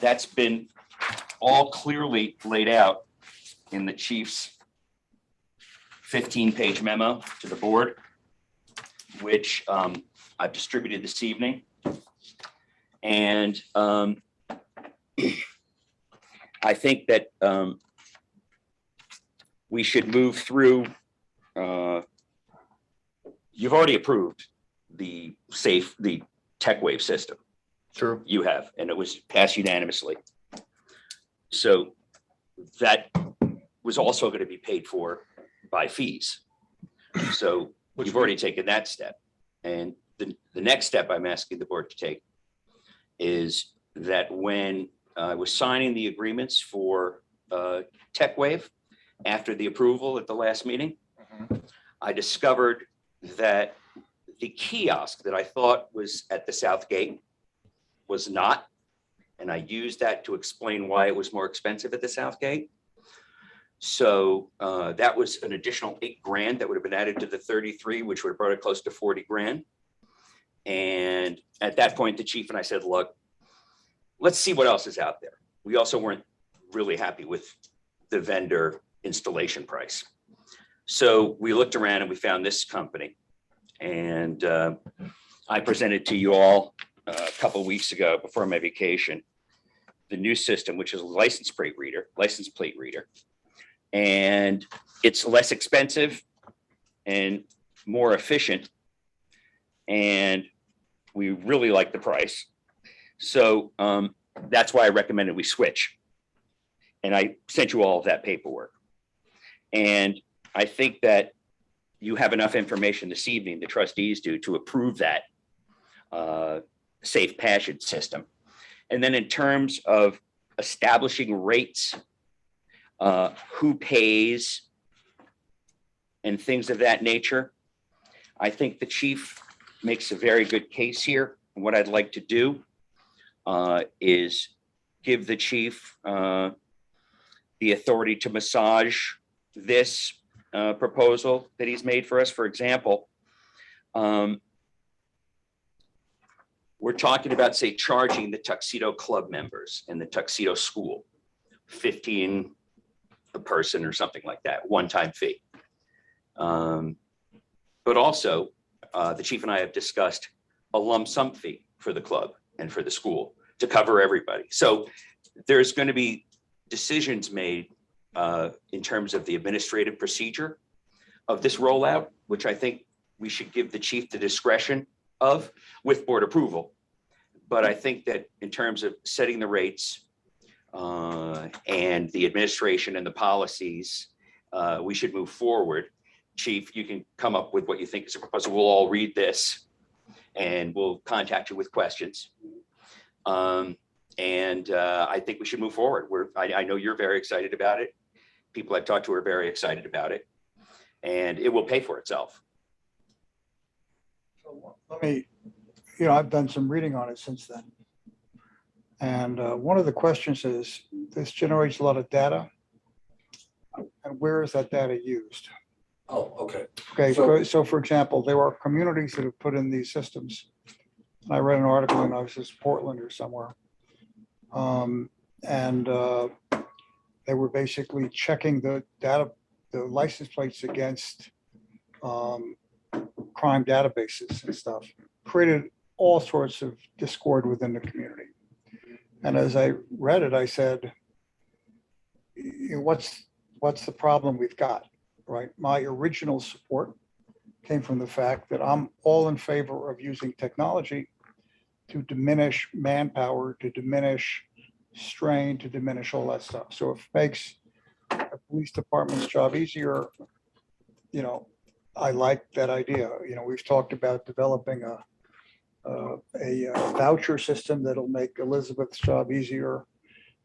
That's been all clearly laid out in the chief's 15-page memo to the board, which I've distributed this evening. And I think that we should move through. You've already approved the TechWave system. True. You have, and it was passed unanimously. So that was also going to be paid for by fees. So you've already taken that step. And the next step I'm asking the board to take is that when I was signing the agreements for TechWave after the approval at the last meeting, I discovered that the kiosk that I thought was at the south gate was not. And I used that to explain why it was more expensive at the south gate. So that was an additional $8,000 that would have been added to the 33, which would have brought it close to 40 grand. And at that point, the chief and I said, look, let's see what else is out there. We also weren't really happy with the vendor installation price. So we looked around and we found this company. And I presented to you all a couple of weeks ago before my vacation, the new system, which is a license plate reader. And it's less expensive and more efficient. And we really like the price. So that's why I recommended we switch. And I sent you all of that paperwork. And I think that you have enough information this evening, the trustees do, to approve that safe passage system. And then in terms of establishing rates, who pays and things of that nature, I think the chief makes a very good case here. And what I'd like to do is give the chief the authority to massage this proposal that he's made for us. For example, we're talking about, say, charging the Tuxedo Club members and the Tuxedo School $15 a person or something like that, one-time fee. But also, the chief and I have discussed a lump sum fee for the club and for the school to cover everybody. So there's going to be decisions made in terms of the administrative procedure of this rollout, which I think we should give the chief the discretion of with board approval. But I think that in terms of setting the rates and the administration and the policies, we should move forward. Chief, you can come up with what you think is a proposal. We'll all read this and we'll contact you with questions. I think we should move forward. I know you're very excited about it. People I've talked to are very excited about it, and it will pay for itself. So let me, I've done some reading on it since then. And one of the questions is, this generates a lot of data. And where is that data used? Oh, okay. Okay, so for example, there are communities that have put in these systems. I read an article in, I was in Portland or somewhere. They were basically checking the data, the license plates against crime databases and stuff. Created all sorts of discord within the community. And as I read it, I said, what's the problem we've got, right? My original support came from the fact that I'm all in favor of using technology to diminish manpower, to diminish strain, to diminish all that stuff. So if it makes a police department's job easier, I like that idea. We've talked about developing a voucher system that'll make Elizabeth's job easier.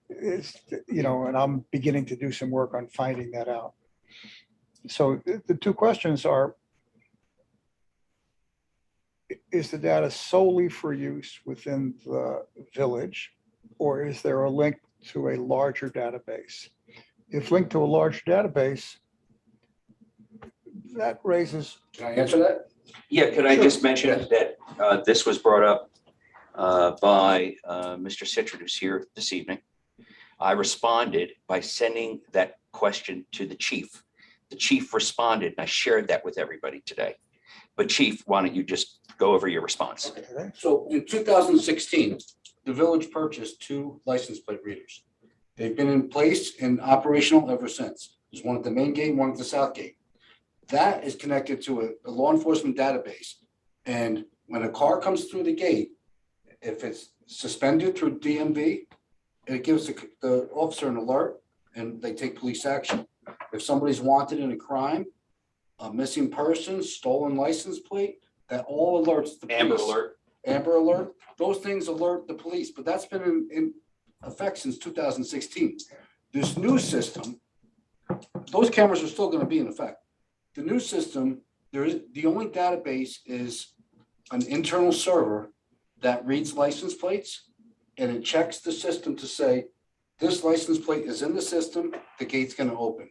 And I'm beginning to do some work on finding that out. So the two questions are, is the data solely for use within the village, or is there a link to a larger database? If linked to a large database, that raises. Can I answer that? Yeah, could I just mention that this was brought up by Mr. Citrin, who's here this evening. I responded by sending that question to the chief. The chief responded, and I shared that with everybody today. But Chief, why don't you just go over your response? Okay. So in 2016, the village purchased 2 license plate readers. They've been in place and operational ever since. There's one at the main gate, one at the south gate. That is connected to a law enforcement database. And when a car comes through the gate, if it's suspended through DMV, it gives the officer an alert and they take police action. If somebody's wanted in a crime, a missing person, stolen license plate, that all alerts the police. Amber alert. Those things alert the police, but that's been in effect since 2016. This new system, those cameras are still going to be in effect. The new system, the only database is an internal server that reads license plates, and it checks the system to say, this license plate is in the system, the gate's going to open.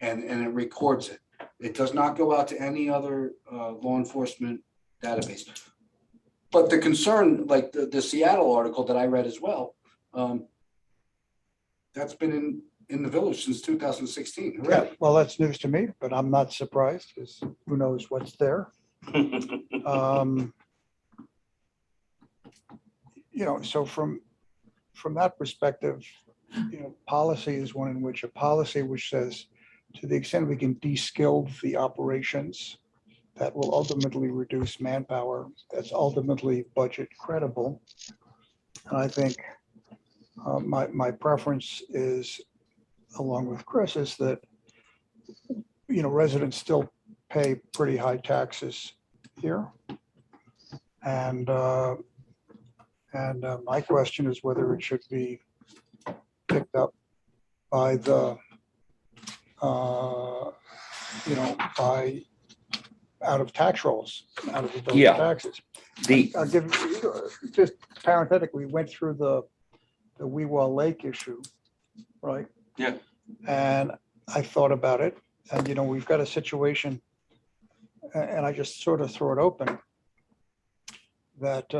And it records it. It does not go out to any other law enforcement database. But the concern, like the Seattle article that I read as well, that's been in the village since 2016. Yeah, well, that's news to me, but I'm not surprised because who knows what's there. So from that perspective, policy is one in which a policy which says, to the extent we can de-skill the operations, that will ultimately reduce manpower. That's ultimately budget credible. And I think my preference is, along with Chris, is that, residents still pay pretty high taxes here. And And my question is whether it should be picked up by the, by out of tax rolls, out of the village Yeah. taxes. The, I'll give, just parenthetically, we went through the Weewah Lake issue, right? Yeah. And I thought about it, and we've got a situation, and I just sort of throw it open, that,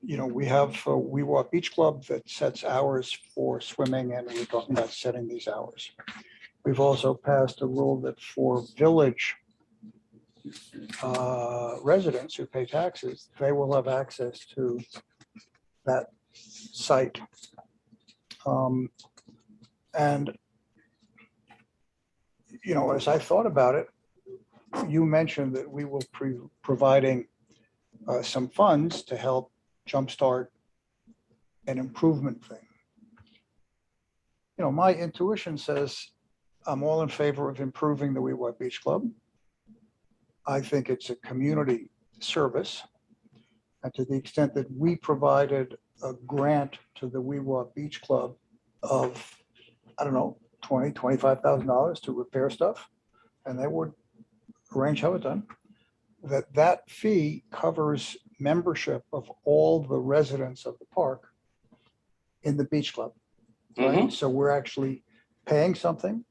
we have a Weewah Beach Club that sets hours for swimming, and we're talking about setting these hours. We've also passed a rule that for village residents who pay taxes, they will have access to that site. And, as I thought about it, you mentioned that we will be providing some funds to help jumpstart an improvement thing. My intuition says I'm all in favor of improving the Weewah Beach Club. I think it's a community service. And to the extent that we provided a grant to the Weewah Beach Club of, I don't know, $20,000, $25,000 to repair stuff, and they would arrange how it's done, that fee covers membership of all the residents of the park in the beach club. Right? So we're actually paying something,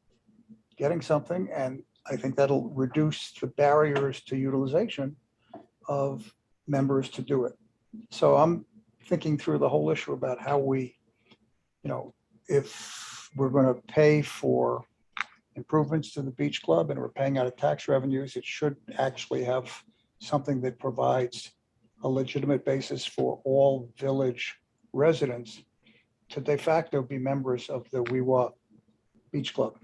getting something, and I think that'll reduce the barriers to utilization of members to do it. So I'm thinking through the whole issue about how we, if we're going to pay for improvements to the beach club and we're paying out of tax revenues, it should actually have something that provides a legitimate basis for all village residents to de facto be members of the Weewah Beach Club.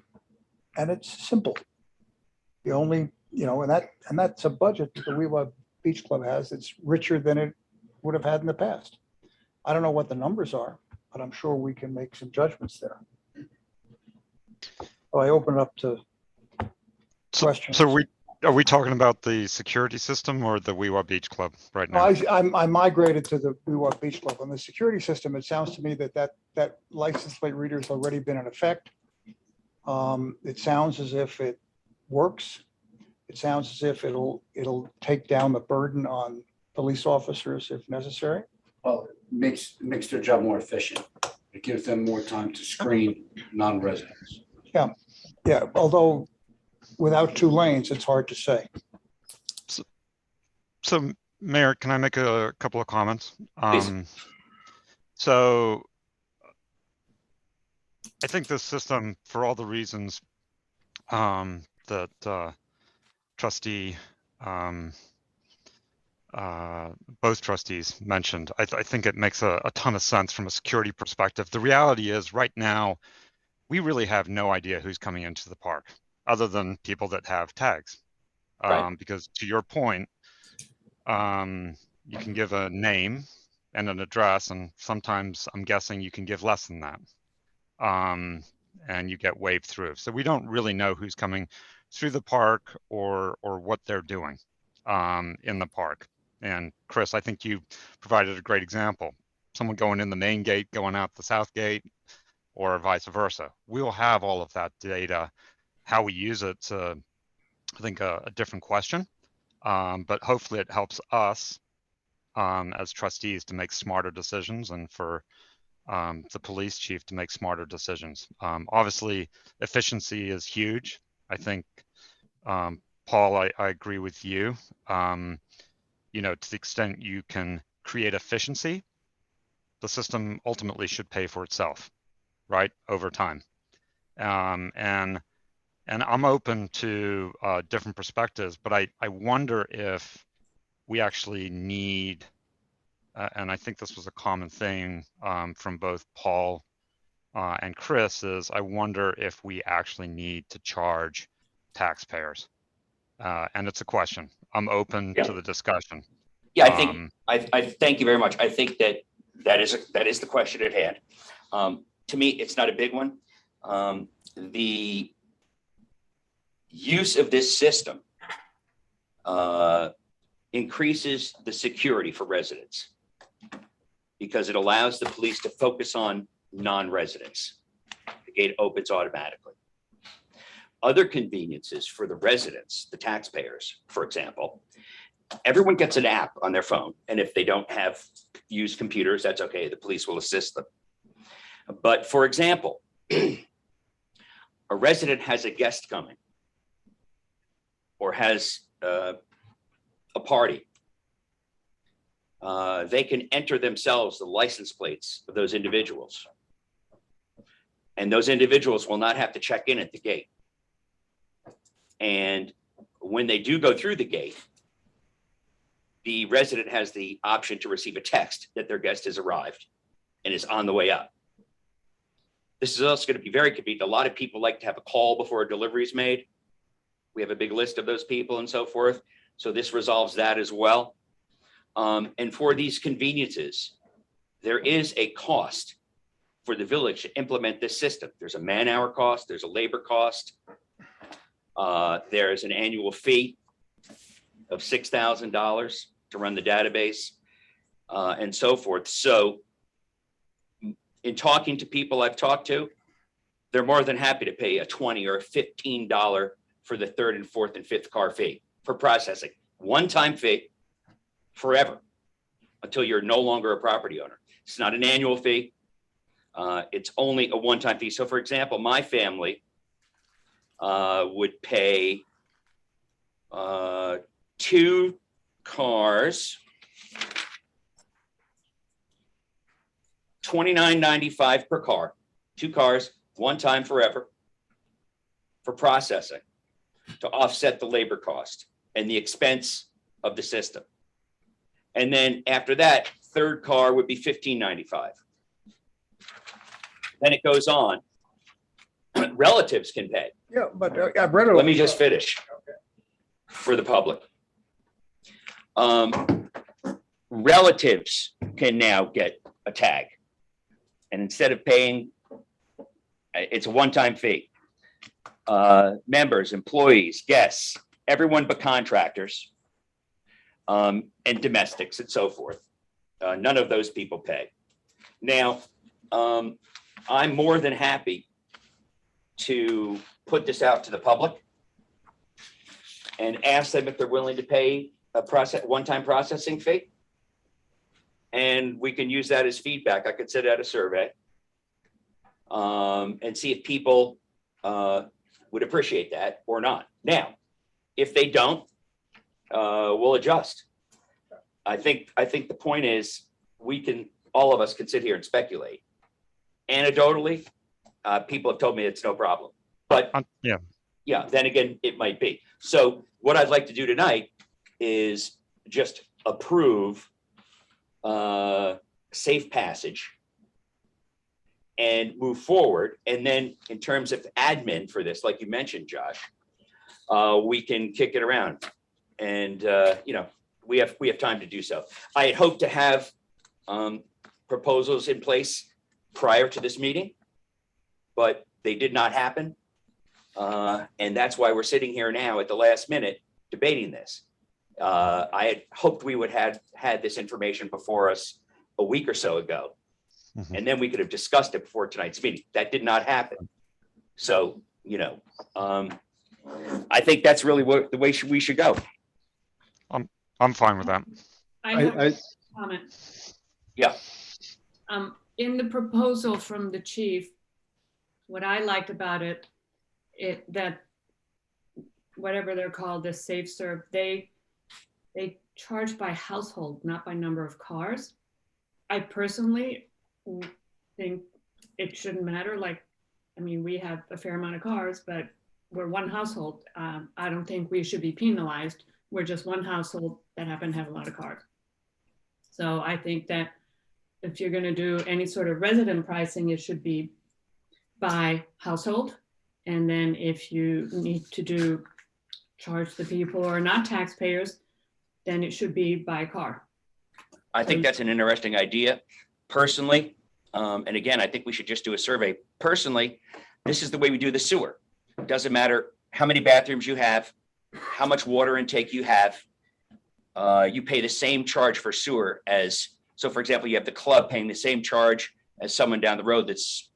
And it's simple. The only, and that's a budget that the Weewah Beach Club has. It's richer than it would have had in the past. I don't know what the numbers are, but I'm sure we can make some judgments there. So I open it up to questions. So are we talking about the security system or the Weewah Beach Club right now? I migrated to the Weewah Beach Club. On the security system, it sounds to me that license plate reader has already been in effect. It sounds as if it works. It sounds as if it'll take down the burden on police officers if necessary. Well, it makes their job more efficient. It gives them more time to screen non-residents. Yeah, although without 2 lanes, it's hard to say. So Mayor, can I make a couple of comments? Please. So I think this system, for all the reasons that trustee, both trustees mentioned, I think it makes a ton of sense from a security perspective. The reality is right now, we really have no idea who's coming into the park other than people that have tags. Right. Because to your point, you can give a name and an address, and sometimes I'm guessing you can give less than that. And you get waved through. So we don't really know who's coming through the park or what they're doing in the park. And Chris, I think you provided a great example. Someone going in the main gate, going out the south gate, or vice versa. We will have all of that data. How we use it's, I think, a different question. But hopefully it helps us as trustees to make smarter decisions, and for the police chief to make smarter decisions. Obviously, efficiency is huge. I think, Paul, I agree with you. To the extent you can create efficiency, the system ultimately should pay for itself, right, over time. And I'm open to different perspectives, but I wonder if we actually need, and I think this was a common thing from both Paul and Chris, is I wonder if we actually need to charge taxpayers. And it's a question. I'm open to the discussion. Yeah, I think, I thank you very much. I think that is the question at hand. To me, it's not a big one. The use of this system increases the security for residents. because it allows the police to focus on non-residents. The gate opens automatically. Other conveniences for the residents, the taxpayers, for example, everyone gets an app on their phone. And if they don't have used computers, that's okay. The police will assist them. But for example, a resident has a guest coming or has a party. They can enter themselves the license plates of those individuals. And those individuals will not have to check in at the gate. And when they do go through the gate, the resident has the option to receive a text that their guest has arrived and is on the way up. This is also going to be very convenient. A lot of people like to have a call before a delivery is made. We have a big list of those people and so forth. So this resolves that as well. And for these conveniences, there is a cost for the village to implement this system. There's a man-hour cost, there's a labor cost. There's an annual fee of $6,000 to run the database and so forth. So in talking to people I've talked to, they're more than happy to pay a $20 or $15 for the third and fourth and fifth car fee for processing. One-time fee forever until you're no longer a property owner. It's not an annual fee. It's only a one-time fee. So for example, my family would pay 2 cars, $29.95 per car, 2 cars, one time forever for processing to offset the labor cost and the expense of the system. And then after that, third car would be $15.95. Then it goes on. Relatives can pay. Yeah, but I've read it. Let me just finish for the public. Relatives can now get a tag. And instead of paying, it's a one-time fee. Members, employees, guests, everyone but contractors, and domestics and so forth. None of those people pay. Now, I'm more than happy to put this out to the public and ask them if they're willing to pay a one-time processing fee. And we can use that as feedback. I could send out a survey and see if people would appreciate that or not. Now, if they don't, we'll adjust. I think the point is all of us can sit here and speculate. Anecdotally, people have told me it's no problem, but yeah, then again, it might be. So what I'd like to do tonight is just approve safe passage and move forward. And then in terms of admin for this, like you mentioned, Josh, we can kick it around and, we have time to do so. I had hoped to have proposals in place prior to this meeting, but they did not happen. And that's why we're sitting here now at the last minute debating this. I had hoped we would have had this information before us a week or so ago, and then we could have discussed it before tonight's meeting. That did not happen. So, I think that's really the way we should go. I'm fine with that. I have a comment. Yeah. In the proposal from the chief, what I liked about it, that whatever they're called, the Safe Serve, they charge by household, not by number of cars. I personally think it shouldn't matter. We have a fair amount of cars, but we're one household. I don't think we should be penalized. We're just one household that happen to have a lot of cars. So I think that if you're going to do any sort of resident pricing, it should be by household. And then if you need to charge the people who are not taxpayers, then it should be by car. I think that's an interesting idea personally. And again, I think we should just do a survey. Personally, this is the way we do the sewer. It doesn't matter how many bathrooms you have, how much water intake you have. You pay the same charge for sewer as So for example, you have the club paying the same charge as someone down the road that's,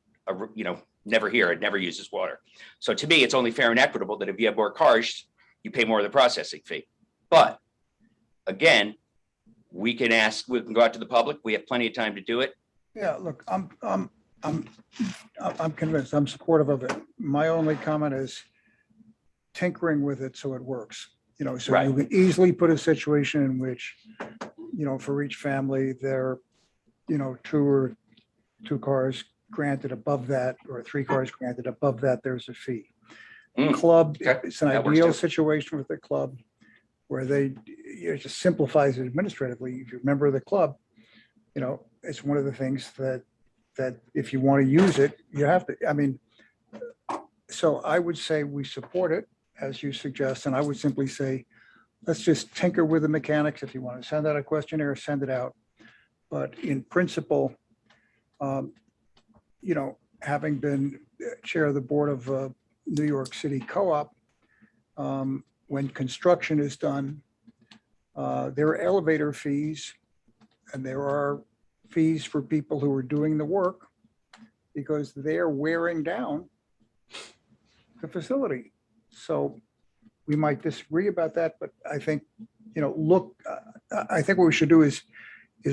never here, it never uses water. So to me, it's only fair and equitable that if you have more cars, you pay more of the processing fee. But again, we can go out to the public. We have plenty of time to do it. Yeah, look, I'm convinced, I'm supportive of it. My only comment is tinkering with it so it works. So Right. you can easily put a situation in which, for each family, there, two cars granted above that, or 3 cars granted above that, there's a fee. Club, okay. it's an That works ideal too. situation with the club where it just simplifies it administratively. If you're a member of the club, it's one of the things that if you want to use it, you have to, so I would say we support it as you suggest, and I would simply say, let's just tinker with the mechanics. If you want to send out a questionnaire, send it out. But in principle, having been chair of the board of New York City Co-op, when construction is done, there are elevator fees and there are fees for people who are doing the work because they're wearing down the facility. So we might disagree about that, but I think, I think what we should do is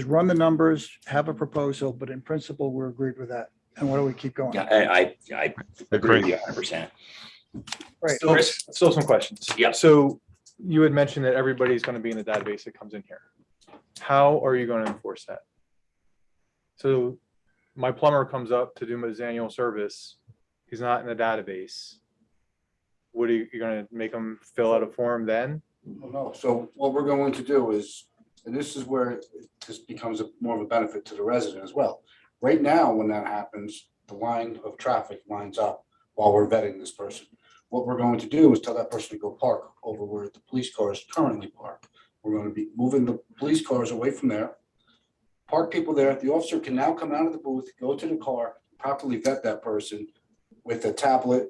run the numbers, have a proposal, but in principle, we're agreed with that. And why don't we keep going? Yeah, I agree with you 100%. Right. Still some questions. Yeah. So you had mentioned that everybody's going to be in the database that comes in here. How are you going to enforce that? So my plumber comes up to do his annual service. He's not in the database. What are you going to make him fill out a form then? No, so what we're going to do is, and this is where this becomes more of a benefit to the resident as well. Right now, when that happens, the line of traffic lines up while we're vetting this person. What we're going to do is tell that person to go park over where the police cars currently park. We're going to be moving the police cars away from there, park people there. The officer can now come out of the booth, go to the car, properly vet that person with a tablet,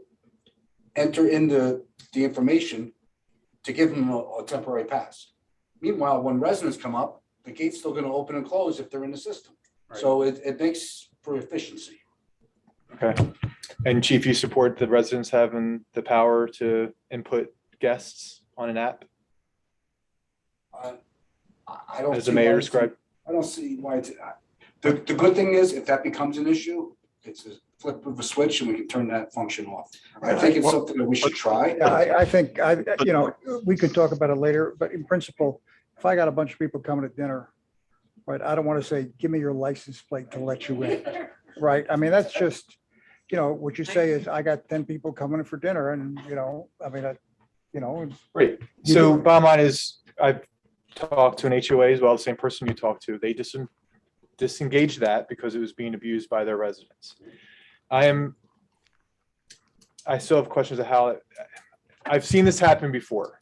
enter in the information to give them a temporary pass. Meanwhile, when residents come up, the gate's still going to open and close if they're in the system. Right. So it makes for efficiency. Okay. And Chief, you support the residents having the power to input guests on an app? I don't. As see the mayor why described? I don't see why it's, the good thing is if that becomes an issue, it's a flip of a switch and we can turn that function off. I think it's something that we should try. Yeah, I think, we could talk about it later, but in principle, if I got a bunch of people coming to dinner, right, I don't want to say, give me your license plate to let you in, right? I mean, that's just, what you say is, I got 10 people coming in for dinner and, Great. So bottom line is, I've talked to an HOA as well, the same person you talked to. They disengaged that because it was being abused by their residents. I still have questions of how I've seen this happen before.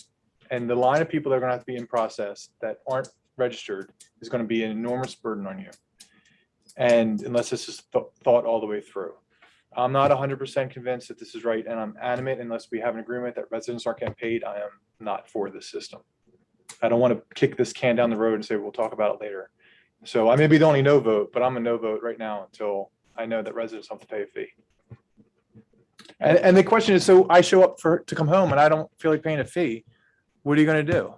And the line of people that are going to have to be in process that aren't registered is going to be an enormous burden on you. And unless this is thought all the way through. I'm not 100% convinced that this is right, and I'm adamant unless we have an agreement that residents aren't getting paid, I am not for this system. I don't want to kick this can down the road and say, we'll talk about it later. So I may be the only no vote, but I'm a no vote right now until I know that residents have to pay a fee. And the question is, so I show up to come home and I don't feel like paying a fee. What are you going to do?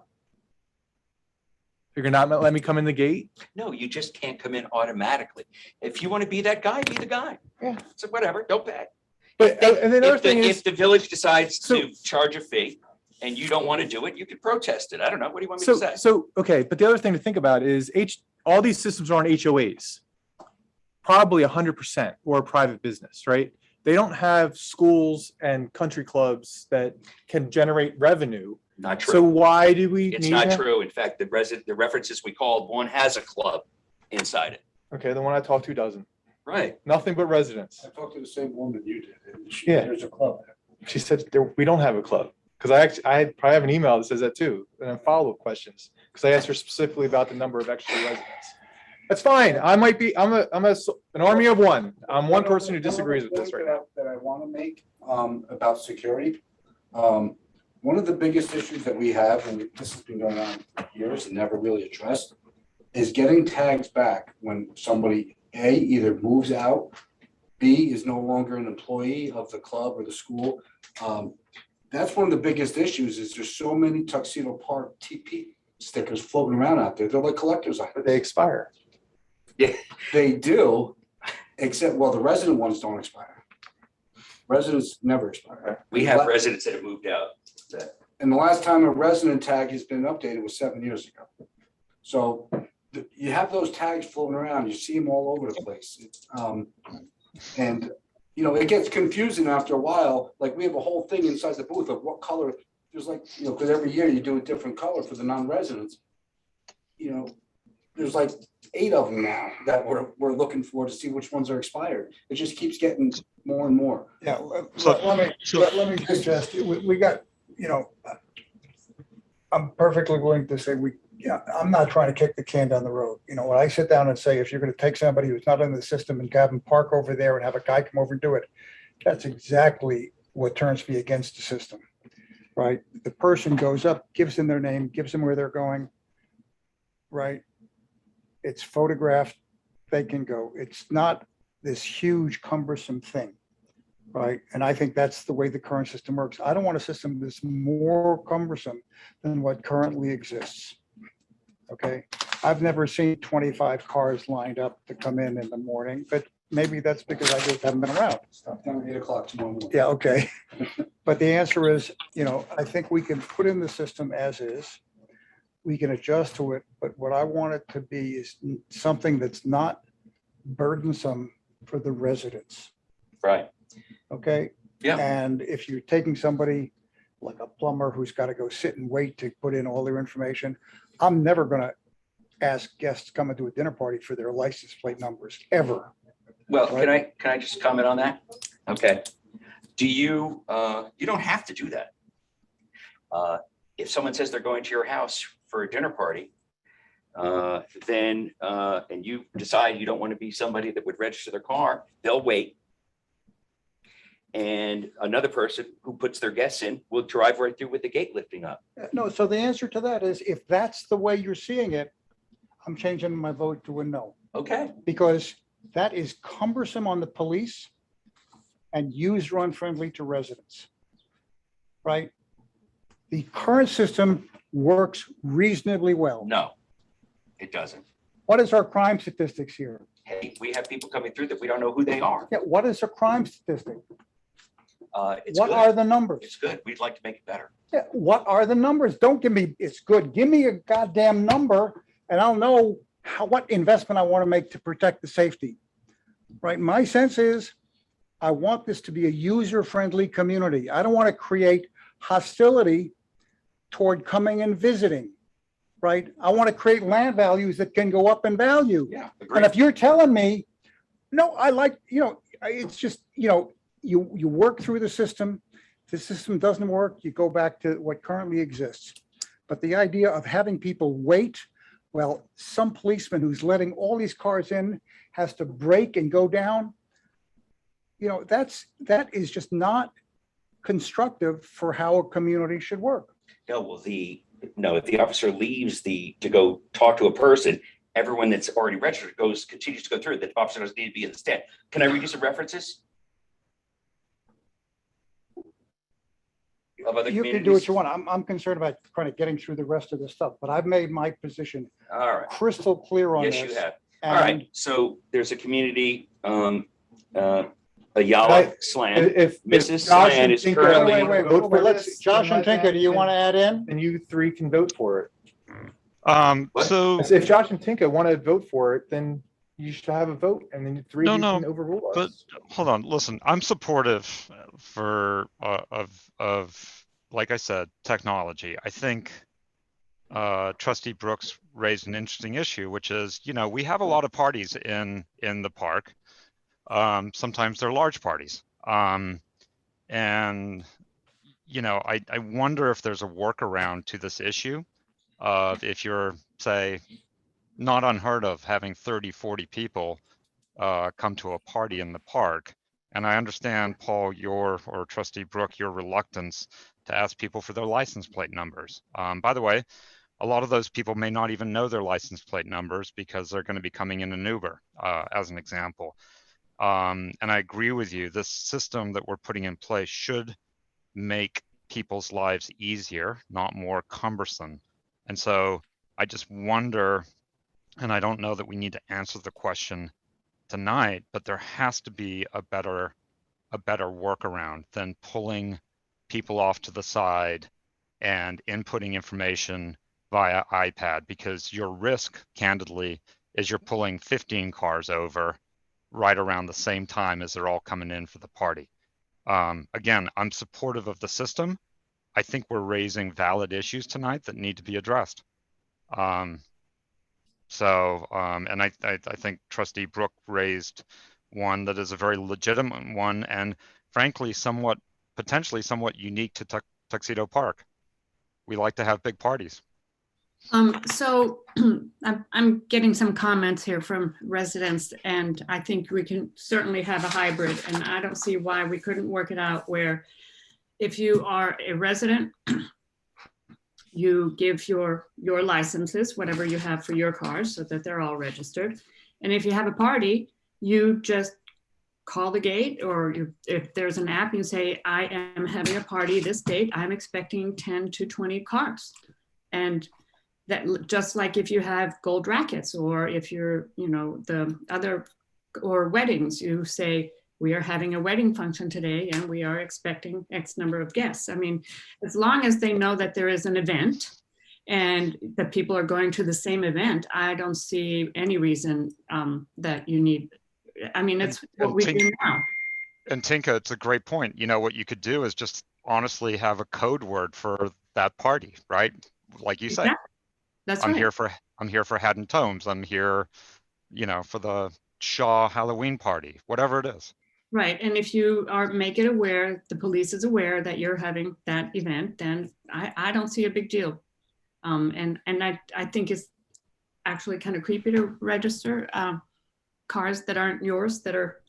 You're going to not let me come in the gate? No, you just can't come in automatically. If you want to be that guy, be the guy. Yeah. So whatever, don't pay. But and the other thing If is, the village decides to charge a fee and you don't want to do it, you could protest it. I don't know. What do you want me to say? okay, but the other thing to think about is all these systems are on HOAs, probably 100% or a private business, right? They don't have schools and country clubs that can generate revenue. Not true. So why do we It's need not that? true. In fact, the references we called, one has a club inside it. Okay, the one I talked to doesn't. Right. Nothing but residents. I talked to the same woman you did. And Yeah. There's a club. She said we don't have a club. Because I probably have an email that says that too, and then follow-up questions. Because I asked her specifically about the number of extra residents. That's fine. I'm an army of one. I'm one person who disagrees with this right now. That I want to make about security. One of the biggest issues that we have, and this has been going on for years and never really addressed, is getting tags back when somebody, A, either moves out, B, is no longer an employee of the club or the school. That's one of the biggest issues is there's so many Tuxedo Park TP stickers floating around out there. They're like collector's items. But they expire. They do, except, well, the resident ones don't expire. Residents never expire. We have residents that have moved out. And the last time a resident tag has been updated was 7 years ago. So you have those tags floating around, you see them all over the place. And, you know, it gets confusing after a while. Like we have a whole thing inside the booth of what color, there's like, you know, because every year you do a different color for the non-residents. You know, there's like 8 of them now that we're looking for to see which ones are expired. It just keeps getting more and more. Yeah, let me suggest, we got, you know, I'm perfectly willing to say I'm not trying to kick the can down the road. You know, when I sit down and say, if you're going to take somebody who's not in the system and have them park over there and have a guy come over and do it, that's exactly what turns me against the system, right? The person goes up, gives them their name, gives them where they're going, right? It's photographed, they can go. It's not this huge cumbersome thing, right? And I think that's the way the current system works. I don't want a system that's more cumbersome than what currently exists. Okay, I've never seen 25 cars lined up to come in the morning, but maybe that's because I just haven't been around. Stop down at 8 o'clock tomorrow morning. Yeah, okay. But the answer is, you know, I think we can put in the system as is. We can adjust to it, but what I want it to be is something that's not burdensome for the residents. Right. Okay? Yeah. And if you're taking somebody like a plumber who's got to go sit and wait to put in all their information, I'm never going to ask guests coming to a dinner party for their license plate numbers, ever. Well, can I just comment on that? Okay. Do you, you don't have to do that. If someone says they're going to your house for a dinner party, then, and you decide you don't want to be somebody that would register their car, they'll wait. And another person who puts their guests in will drive right through with the gate lifting up. No, so the answer to that is, if that's the way you're seeing it, I'm changing my vote to a no. Okay. Because that is cumbersome on the police and user unfriendly to residents, right? The current system works reasonably well. No, it doesn't. What is our crime statistics here? Hey, we have people coming through that we don't know who they are. Yeah, what is a crime statistic? It's What good. are the numbers? It's good. We'd like to make it better. Yeah, what are the numbers? Don't give me, it's good. Give me a goddamn number and I'll know what investment I want to make to protect the safety. Right? My sense is I want this to be a user-friendly community. I don't want to create hostility toward coming and visiting. Right? I want to create land values that can go up in value. Yeah, And if you're telling me, no, I like, you know, it's just, you know, you work through the system. If the system doesn't work, you go back to what currently exists. But the idea of having people wait, well, some policeman who's letting all these cars in has to brake and go down. You know, that is just not constructive for how a community should work. No, well, if the officer leaves to go talk to a person, everyone that's already registered continues to go through. The officer doesn't need to be in the stand. Can I read you some references? Of other You can do communities? what you want. I'm concerned about kind of getting through the rest of the stuff, but I've made my position All right. crystal clear on this. Yes, you have. And All right. So there's a community, Ayala Slan. If Mrs. Josh Slan and is Tinker currently. wanna vote for let's, this, Josh then and Tinker, do you want to add in? And you three can vote for it. So If Josh and Tinka want to vote for it, then you should have a vote, and then the three of you No, can overrule but us. hold on, listen, I'm supportive of, like I said, technology. I think Trustee Brooks raised an interesting issue, which is, you know, we have a lot of parties in the park. Sometimes they're large parties. And, you know, I wonder if there's a workaround to this issue of if you're, say, not unheard of having 30, 40 people come to a party in the park. And I understand, Paul, or Trustee Brooke, your reluctance to ask people for their license plate numbers. By the way, a lot of those people may not even know their license plate numbers because they're going to be coming in an Uber, as an example. And I agree with you. This system that we're putting in place should make people's lives easier, not more cumbersome. And so I just wonder, and I don't know that we need to answer the question tonight, but there has to be a better workaround than pulling people off to the side and inputting information via iPad, because your risk, candidly, is you're pulling 15 cars over right around the same time as they're all coming in for the party. Again, I'm supportive of the system. I think we're raising valid issues tonight that need to be addressed. And I think Trustee Brooke raised one that is a very legitimate one, and frankly, potentially somewhat unique to Tuxedo Park. We like to have big parties. So I'm getting some comments here from residents, and I think we can certainly have a hybrid, and I don't see why we couldn't work it out where if you are a resident, you give your licenses, whatever you have for your cars, so that they're all registered. And if you have a party, you just call the gate, or if there's an app, you say, I am having a party this date, I'm expecting 10 to 20 cars. And that, just like if you have gold rackets, or if you're, the other, or weddings, you say, we are having a wedding function today and we are expecting X number of guests. I mean, as long as they know that there is an event and that people are going to the same event, I don't see any reason that you need, I mean, it's what we do now. And Tinka, it's a great point. What you could do is just honestly have a code word for that party, right? Like you said, yeah, that's I'm right. here for Haddon Tomes. I'm here, for the Shaw Halloween party, whatever it is. Right, and if you make it aware, the police is aware that you're having that event, then I don't see a big deal. And I think it's actually kind of creepy to register cars that aren't yours, that are,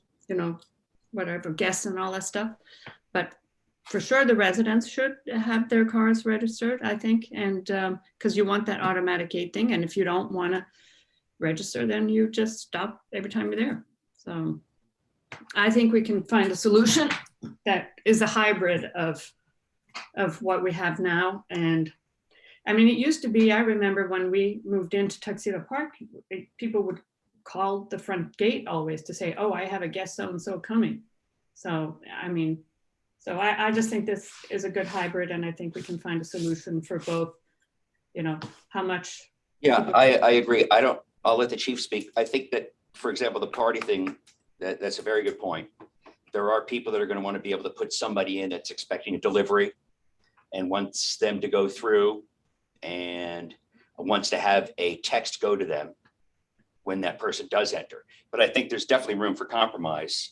whatever, guests and all that stuff. But for sure, the residents should have their cars registered, I think, and because you want that automatic gate thing. And if you don't want to register, then you just stop every time you're there. So I think we can find a solution that is a hybrid of what we have now. And I mean, it used to be, I remember when we moved into Tuxedo Park, people would call the front gate always to say, oh, I have a guest so-and-so coming. So, I mean, I just think this is a good hybrid, and I think we can find a solution for both, how much. Yeah, I agree. I'll let the chief speak. I think that, for example, the party thing, that's a very good point. There are people that are going to want to be able to put somebody in that's expecting a delivery and wants them to go through and wants to have a text go to them when that person does enter. But I think there's definitely room for compromise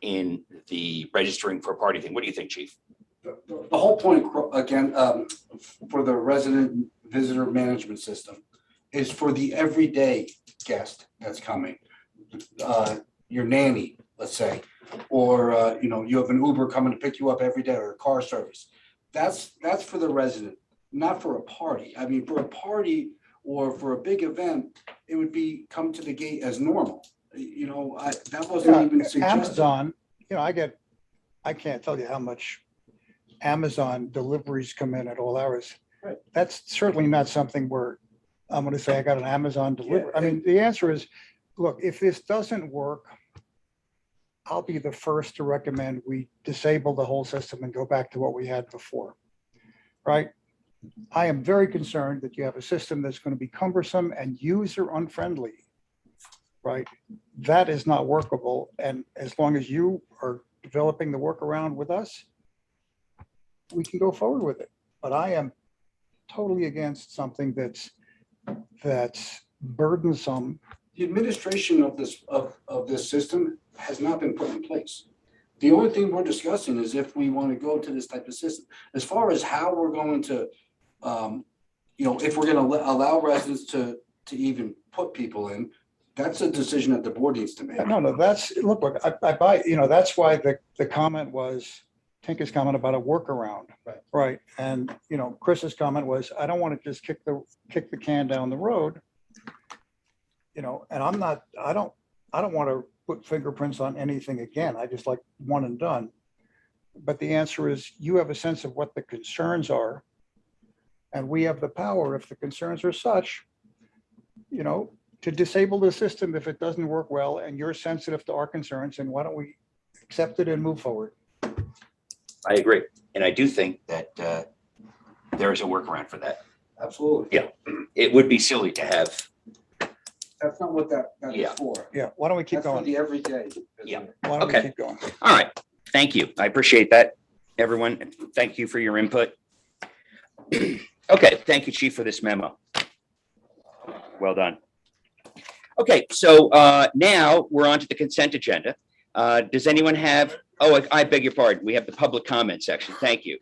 in the registering for a party thing. What do you think, Chief? The whole point, again, for the resident visitor management system is for the everyday guest that's coming. Your nanny, let's say, or you have an Uber coming to pick you up every day, or a car service. That's for the resident, not for a party. I mean, for a party or for a big event, it would be come to the gate as normal. That wasn't even suggested. Amazon, I can't tell you how much Amazon deliveries come in at all hours. Right. That's certainly not something where I'm going to say I got an Amazon delivery. I mean, the answer is, look, if this doesn't work, I'll be the first to recommend we disable the whole system and go back to what we had before, right? I am very concerned that you have a system that's going to be cumbersome and user unfriendly, right? That is not workable. And as long as you are developing the workaround with us, we can go forward with it. But I am totally against something that's burdensome. The administration of this system has not been put in place. The only thing we're discussing is if we want to go to this type of system. As far as how we're going to, if we're going to allow residents to even put people in, that's a decision that the board needs to make. No, that's, look, I buy, that's why the comment was, Tinker's comment about a workaround. Right, and, you know, Chris's comment was, I don't want to just kick the can down the road. You know, and I don't want to put fingerprints on anything again. I just like one and done. But the answer is, you have a sense of what the concerns are. And we have the power, if the concerns are such, you know, to disable the system if it doesn't work well, and you're sensitive to our concerns, and why don't we accept it and move forward? I agree. And I do think that there is a workaround for that. Absolutely. Yeah, it would be silly to have. That's not what that Yeah. is for. Yeah, why don't we keep That's for going? the everyday. Yeah. Why don't we Okay. keep going? All right. Thank you. I appreciate that, everyone. And thank you for your input. Okay. Thank you, Chief, for this memo. Well done. Okay. So now we're on to the consent agenda. Does anyone have, oh, I beg your pardon. We have the public comment section. Thank you.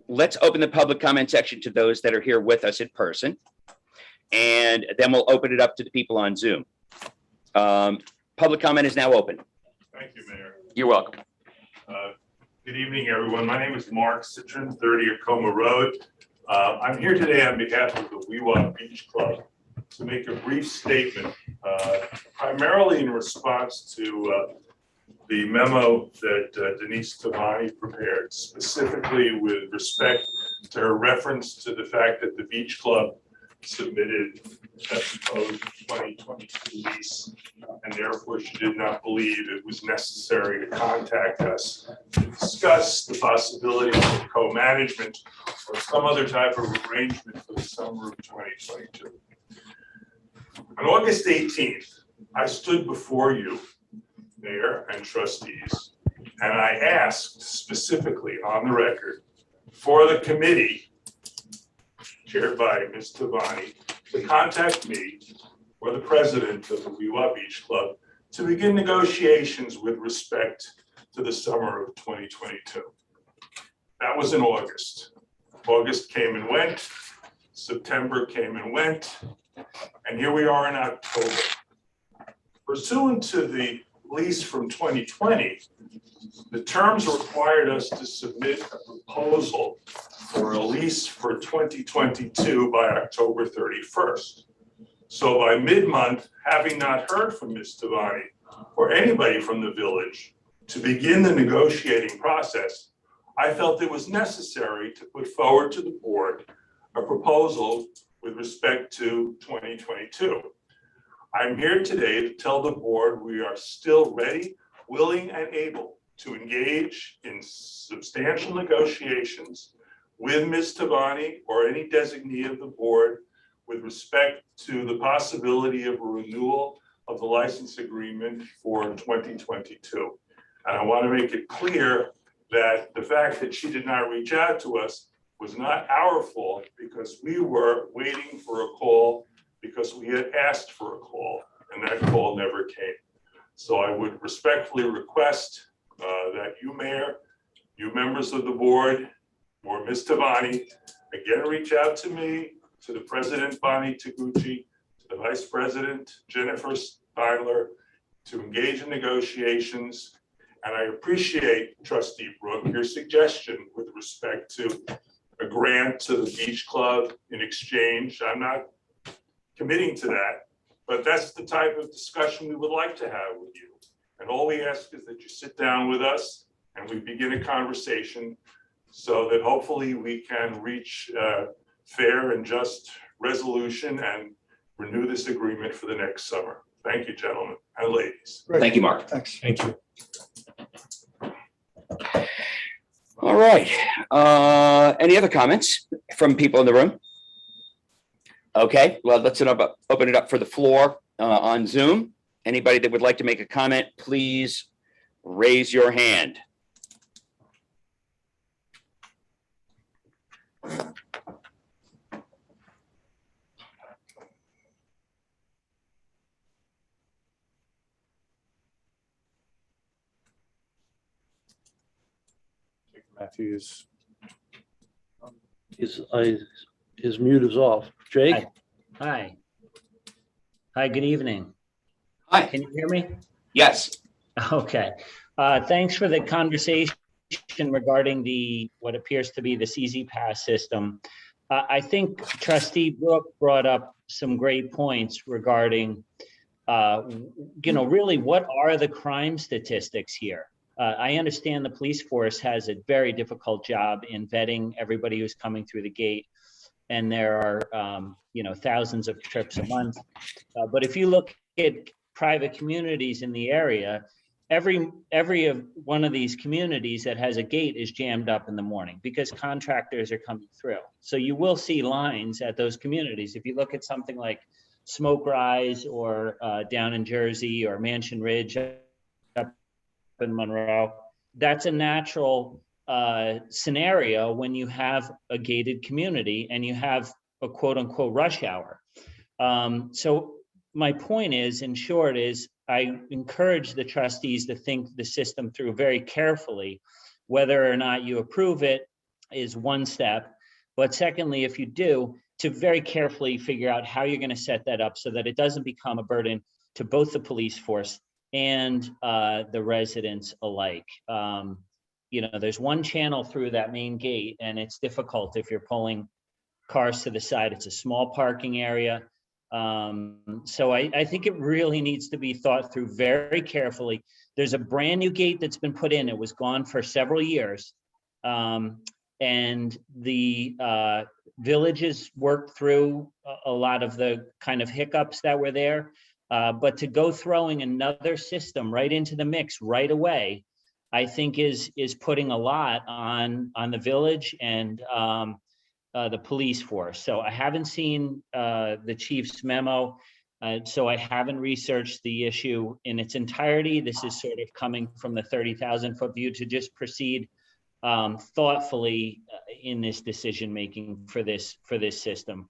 Let's open the public comment section to those that are here with us in person. And then we'll open it up to the people on Zoom. Public comment is now open. Thank you, Mayor. You're welcome. Good evening, everyone. My name is Mark Citron, 30 Acoma Road. I'm here today on behalf of the Weewha Beach Club to make a brief statement, primarily in response to the memo that Denise Tavani prepared, specifically with respect to her reference to the fact that the Beach Club submitted a proposed 2022 lease, and therefore she did not believe it was necessary to contact us to discuss the possibility of co-management or some other type of arrangement for the summer of 2022. On August 18th, I stood before you, Mayor and trustees, and I asked specifically on the record for the committee chaired by Ms. Tavani to contact me or the president of the Weewha Beach Club to begin negotiations with respect to the summer of 2022. That was in August. August came and went, September came and went, and here we are in October. Pursuant to the lease from 2020, the terms required us to submit a proposal for a lease for 2022 by October 31st. So by mid-month, having not heard from Ms. Tavani or anybody from the village to begin the negotiating process, I felt it was necessary to put forward to the board a proposal with respect to 2022. I'm here today to tell the board we are still ready, willing, and able to engage in substantial negotiations with Ms. Tavani or any designee of the board with respect to the possibility of a renewal of the license agreement for 2022. And I want to make it clear that the fact that she did not reach out to us was not our fault, because we were waiting for a call because we had asked for a call and that call never came. So I would respectfully request that you, Mayor, you members of the board, or Ms. Tavani, again, reach out to me, to the President, Bonnie Taguchi, to the Vice President, Jennifer Steinler, to engage in negotiations. And I appreciate, Trustee Brooke, your suggestion with respect to a grant to the Beach Club in exchange. I'm not committing to that, but that's the type of discussion we would like to have with you. And all we ask is that you sit down with us and we begin a conversation so that hopefully we can reach a fair and just resolution and renew this agreement for the next summer. Thank you, gentlemen and ladies. Thank you, Mark. Thanks. Thank you. All right. Any other comments from people in the room? Okay, well, let's open it up for the floor on Zoom. Anybody that would like to make a comment, please raise your hand. Matthews. His mute is off. Jake? Hi. Hi, good evening. Hi. Can you hear me? Yes. Okay. Thanks for the conversation regarding what appears to be the CZ Pass system. I think Trustee Brooke brought up some great points regarding, really what are the crime statistics here? I understand the police force has a very difficult job in vetting everybody who's coming through the gate. And there are, thousands of trips a month. But if you look at private communities in the area, every one of these communities that has a gate is jammed up in the morning because contractors are coming through. So you will see lines at those communities. If you look at something like Smoke Rise or down in Jersey or Mansion Ridge up in Monroe, that's a natural scenario when you have a gated community and you have a quote unquote rush hour. So my point is, in short, is I encourage the trustees to think the system through very carefully. Whether or not you approve it is one step. But secondly, if you do, to very carefully figure out how you're going to set that up so that it doesn't become a burden to both the police force and the residents alike. There's one channel through that main gate, and it's difficult if you're pulling cars to the side. It's a small parking area. So I think it really needs to be thought through very carefully. There's a brand new gate that's been put in. It was gone for several years. And the villages worked through a lot of the kind of hiccups that were there. But to go throwing another system right into the mix right away, I think is putting a lot on the village and the police force. So I haven't seen the chief's memo, so I haven't researched the issue in its entirety. This is sort of coming from the 30,000-foot view to just proceed thoughtfully in this decision-making for this system.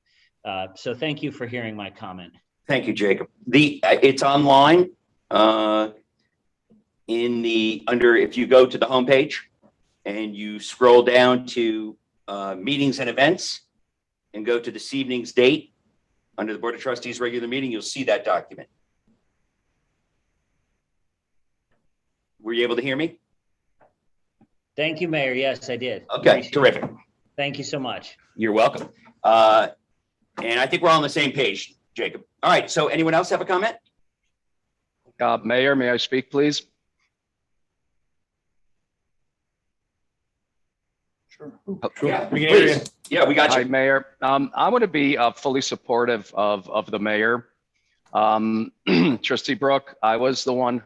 So thank you for hearing my comment. Thank you, Jacob. It's online if you go to the homepage and you scroll down to meetings and events and go to this evening's date under the Board of Trustees regular meeting, you'll see that document. Were you able to hear me? Thank you, Mayor. Yes, I did. Okay, terrific. Thank you so much. You're welcome. And I think we're all on the same page, Jacob. All right, so anyone else have a comment? Mayor, may I speak, please? Sure. Yeah, we can hear you. Yeah, we got you. Hi, Mayor. I want to be fully supportive of the mayor. Trustee Brooke, I was the one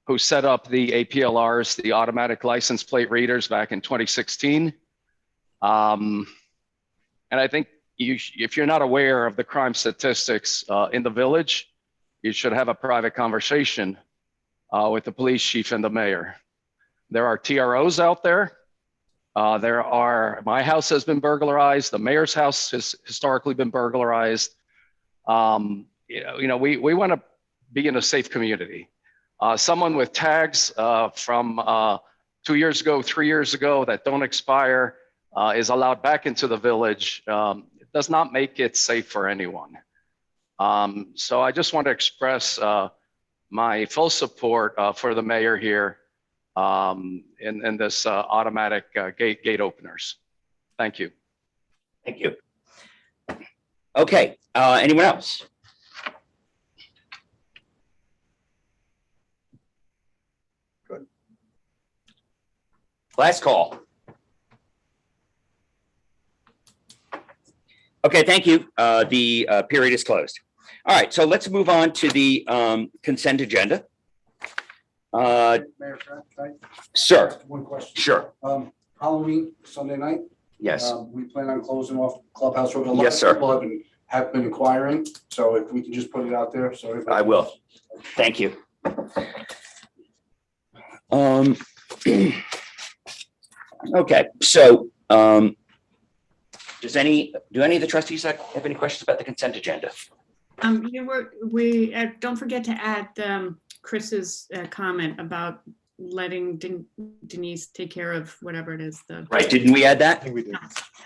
who set up the APLRs, the automatic license plate readers, back in 2016. And I think if you're not aware of the crime statistics in the village, you should have a private conversation with the police chief and the mayor. There are TROs out there. My house has been burglarized. The mayor's house has historically been burglarized. We want to be in a safe community. Someone with tags from 2 years ago, 3 years ago that don't expire is allowed back into the village. It does not make it safe for anyone. So I just want to express my full support for the mayor here in this automatic gate openers. Thank you. Thank you. Okay, anyone else? Good. Last call. Okay, thank you. The period is closed. All right, so let's move on to the consent agenda. Mayor, can I- Sir, one question. sure. Halloween, Sunday night. Yes. We plan on closing off Clubhouse Road. A lot Yes, of sir. people have been inquiring, so if we can just put it out there, so. everybody I will. knows. Thank you. Okay, so do any of the trustees have any questions about the consent agenda? Don't forget to add Chris's comment about letting Denise take care of whatever it is. Right, didn't we add that? I think we did.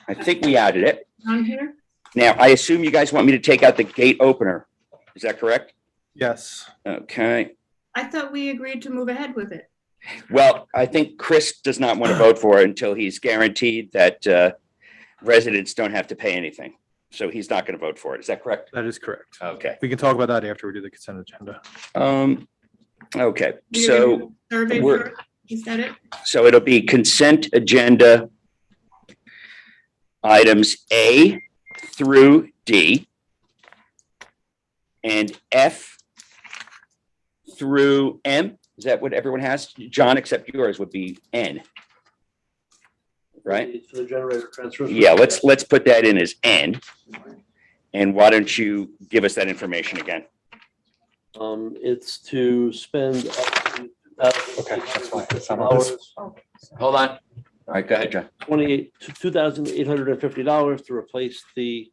I think we added it. On here? Now, I assume you guys want me to take out the gate opener. Is that correct? Yes. Okay. I thought we agreed to move ahead with it. Well, I think Chris does not want to vote for it until he's guaranteed that residents don't have to pay anything. So he's not going to vote for it. Is that correct? That is correct. Okay. We can talk about that after we do the consent agenda. Okay, You're so gonna do a survey we're- first? Is that it? so it'll be consent agenda items A through D and F through M. Is that what everyone has? John, except yours would be N. Right? For the generator transfer. Yeah, let's put that in as N. And why don't you give us that information again? It's to spend. Okay, that's fine. That's not on this. Hold on. All right, go ahead, John. $2,850 to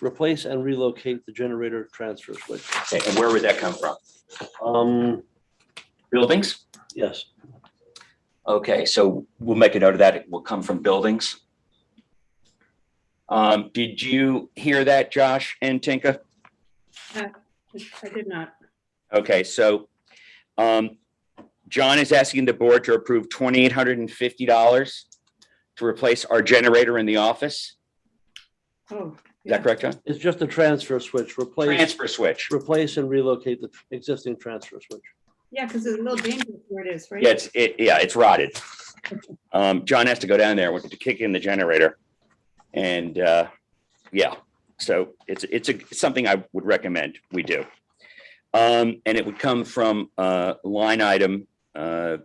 replace and relocate the generator transfer switch. Okay, and where would that come from? Buildings? Yes. Okay, so we'll make a note of that. It will come from buildings. Did you hear that, Josh and Tinka? I did not. Okay, so John is asking the board to approve $2,850 to replace our generator in the office. Oh, Is that correct, John? It's just a transfer switch, Transfer switch. replace and relocate the existing transfer switch. yeah, because it's a little dangerous where it is, right? Yeah, it's rotted. John has to go down there to kick in the generator. And yeah, so it's something I would recommend we do. And it would come from line item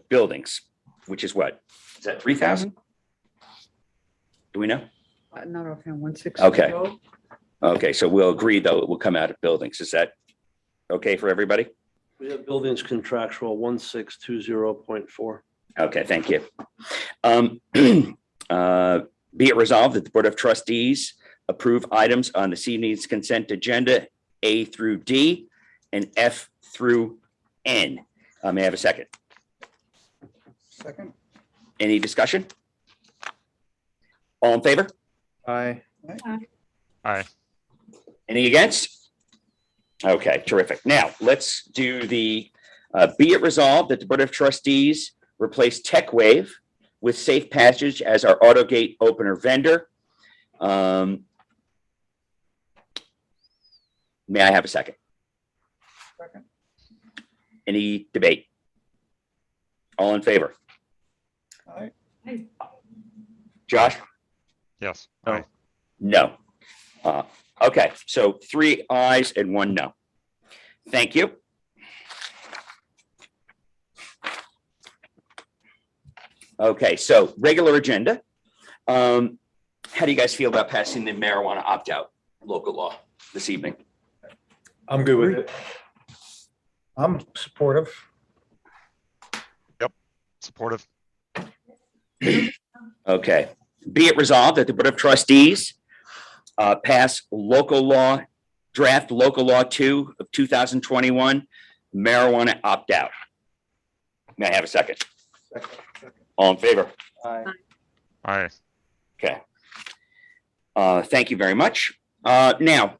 buildings, which is what? Is that 3,000? Do we know? Not offhand, 160. Okay. Okay, so we'll agree though, it will come out of buildings. Is that okay for everybody? We have buildings contractual 1620.4. Okay, thank you. Be it resolved that the Board of Trustees approve items on this evening's consent agenda, A through D and F through N. May I have a second? Second. Any discussion? All in favor? Aye. Aye. Any against? Okay, terrific. Now, let's do the, be it resolved that the Board of Trustees replace TechWave with Safe Passage as our AutoGate opener vendor. May I have a second? Second. Any debate? All in favor? Aye. Josh? Yes. No. Aye. No. Okay, so 3 ayes and 1 no. Thank you. Okay, so regular agenda. How do you guys feel about passing the marijuana opt-out local law this evening? I'm good with it. I'm supportive. Supportive. Okay, be it resolved that the Board of Trustees pass local law, draft local law 2 of 2021, marijuana opt-out. May I have a second? All in favor? Aye. Aye. Okay. Thank you very much. Now,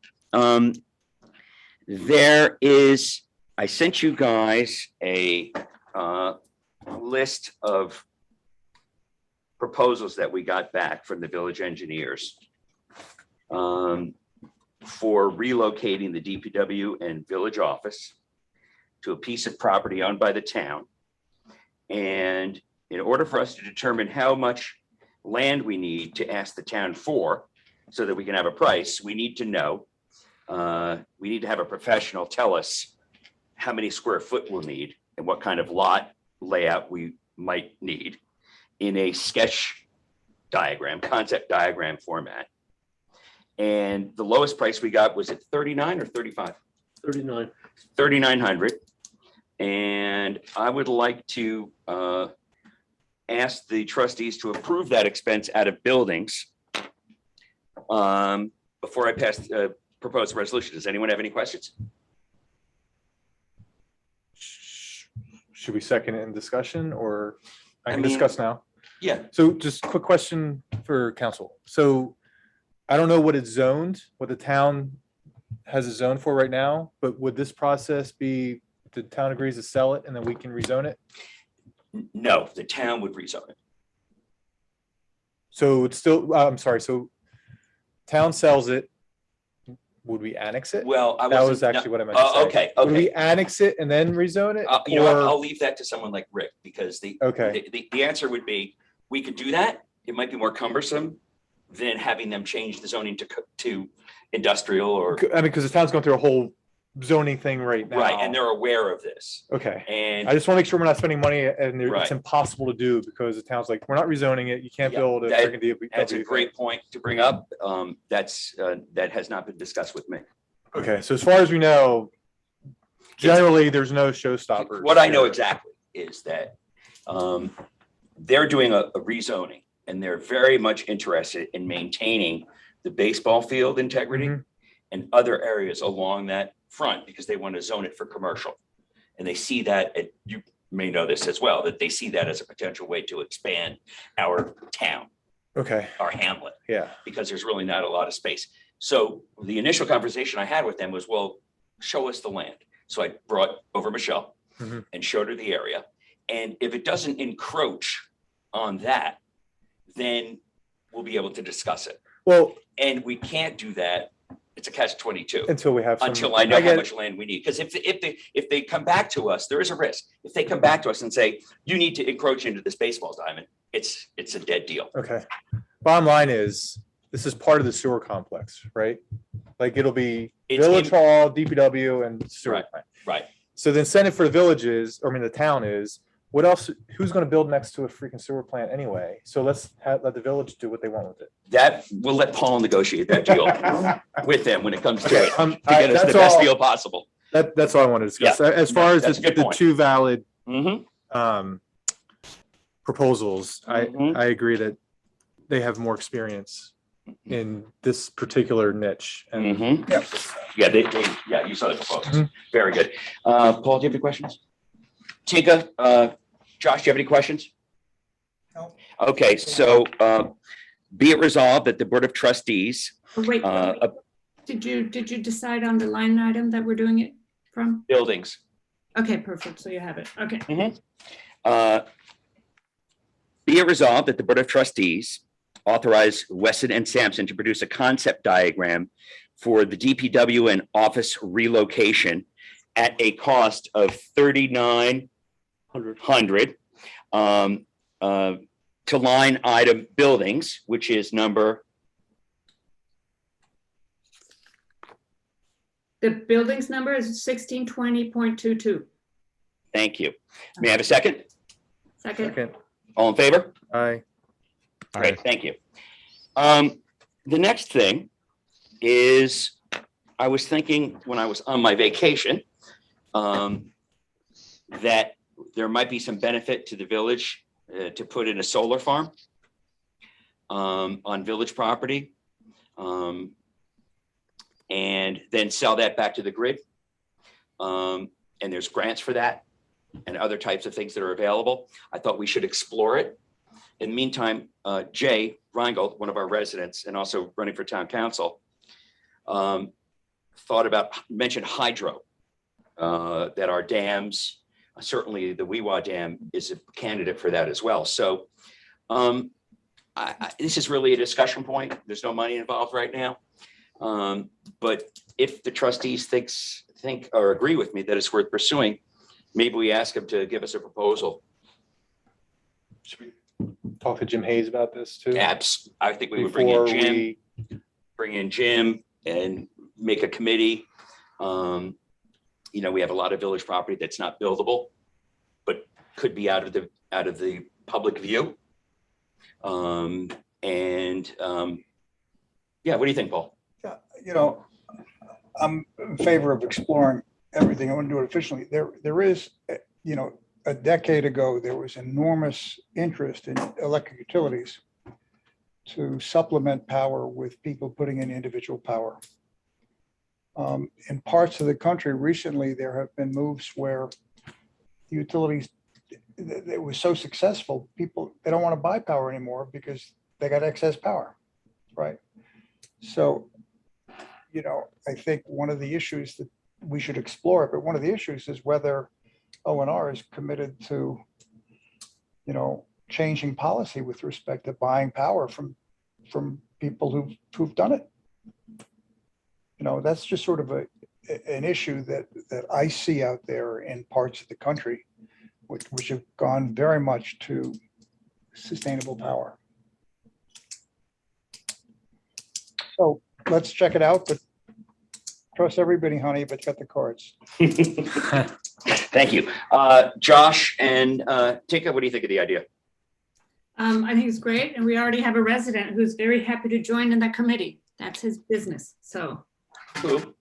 there is, I sent you guys a list of proposals that we got back from the village engineers for relocating the DPW and village office to a piece of property owned by the town. And in order for us to determine how much land we need to ask the town for, so that we can have a price, we need to know, we need to have a professional tell us how many square foot we'll need and what kind of lot layout we might need in a sketch diagram, concept diagram format. And the lowest price we got, was it 39 or 35? 39. 3,900. And I would like to ask the trustees to approve that expense out of buildings. Before I pass, propose the resolution, does anyone have any questions? Should we second it in discussion, or I can mean, discuss now? Yeah. So just quick question for council. So I don't know what it's zoned, what the town has a zone for right now, but would this process be the town agrees to sell it and then we can rezone it? No, the town would rezone it. So it's still, I'm sorry, so town sells it. Would we annex it? Well, I That wasn't. was actually what I meant to say. Okay, Would okay. we annex it and then rezone it? You know, Or- I'll leave that to someone like Rick, because Okay. the answer would be, we could do that. It might be more cumbersome than having them change the zoning to industrial or, I mean, because the town's going through a whole zoning thing right now. right, and they're aware of this. Okay. And I just want to make sure we're not spending money and Right. it's impossible to do because the town's like, we're not rezoning it. You can't Yeah, build a that- freaking DW. that's a great point to bring up. That has not been discussed with me. Okay, so as far as we know, generally, there's no showstoppers. What I know here. exactly is that they're doing a rezoning, and they're very much interested in maintaining the baseball field integrity Mhm. and other areas along that front, because they want to zone it for commercial. And they see that, and you may know this as well, that they see that as a potential way to expand our town, Okay, our hamlet, yeah. because there's really not a lot of space. So the initial conversation I had with them was, well, show us the land. So I brought over Michelle Mhm. and showed her the area. And if it doesn't encroach on that, then we'll be able to discuss it. Well, And we can't do that. It's a catch-22 until we have some. until I know how get- much land we need. Because if they come back to us, there is a risk. If they come back to us and say, you need to encroach into this baseball diamond, it's a dead deal. Okay. Bottom line is, this is part of the sewer complex, right? Like it'll be It's Village in- Hall, DPW and sewer Right. plant. Right. So the incentive for the villages, or I mean, the town is, what else, who's gonna build next to a freaking sewer plant anyway? So let the village do what they want with it. That, we'll let Paul negotiate that deal with them when it comes to Okay, it, to get us the that's best all- deal possible. That's all I wanted to discuss. As no, far as that's a good the point. two valid Mhm. proposals, Mhm. I agree that they have more experience in this particular niche. And Mhm. Yeah, you saw the proposals. Mhm. Very good. Paul, do you have any questions? Tinka, Josh, do you have any questions? No. Okay, so be it resolved that the Board of Trustees, Wait, did you decide on the line item that we're doing it from? buildings, Okay, perfect. So you have it. Okay. be it resolved that the Board of Trustees authorize Weston and Sampson to produce a concept diagram for the DPW and office relocation at a cost of $3,900 to line item buildings, which is number, The building's number is 1620.22. thank you. May I have a second? Second. second, All in favor? aye. Great, thank you. The next thing is, I was thinking when I was on my vacation, that there might be some benefit to the village to put in a solar farm on village property. And then sell that back to the grid. And there's grants for that and other types of things that are available. I thought we should explore it. In the meantime, Jay Reingold, one of our residents and also running for town council, mentioned hydro, that our dams, certainly the Weewa Dam is a candidate for that as well. So this is really a discussion point. There's no money involved right now. But if the trustees think or agree with me that it's worth pursuing, maybe we ask them to give us a proposal. Talk to Jim Hayes about this too. I think we would bring in Before Jim, and make a committee. We have a lot of village property that's not buildable, but could be out of the public view. What do you think, Paul? I'm in favor of exploring everything. I want to do it efficiently. There is, a decade ago, there was enormous interest in electric utilities to supplement power with people putting in individual power. In parts of the country recently, there have been moves where the utilities, it was so successful, people, they don't want to buy power anymore because they got excess power, right? So, I think one of the issues that we should explore it, but one of the issues is whether O&R is committed to, changing policy with respect to buying power from people who've done it. That's just sort of an issue that I see out there in parts of the country, which have gone very much to sustainable power. So let's check it out, but trust everybody, honey, but got the cards. Thank you. Josh and Tinka, what do you think of the idea? I think it's great. And we already have a resident who's very happy to join in that committee. That's his business. So. Who?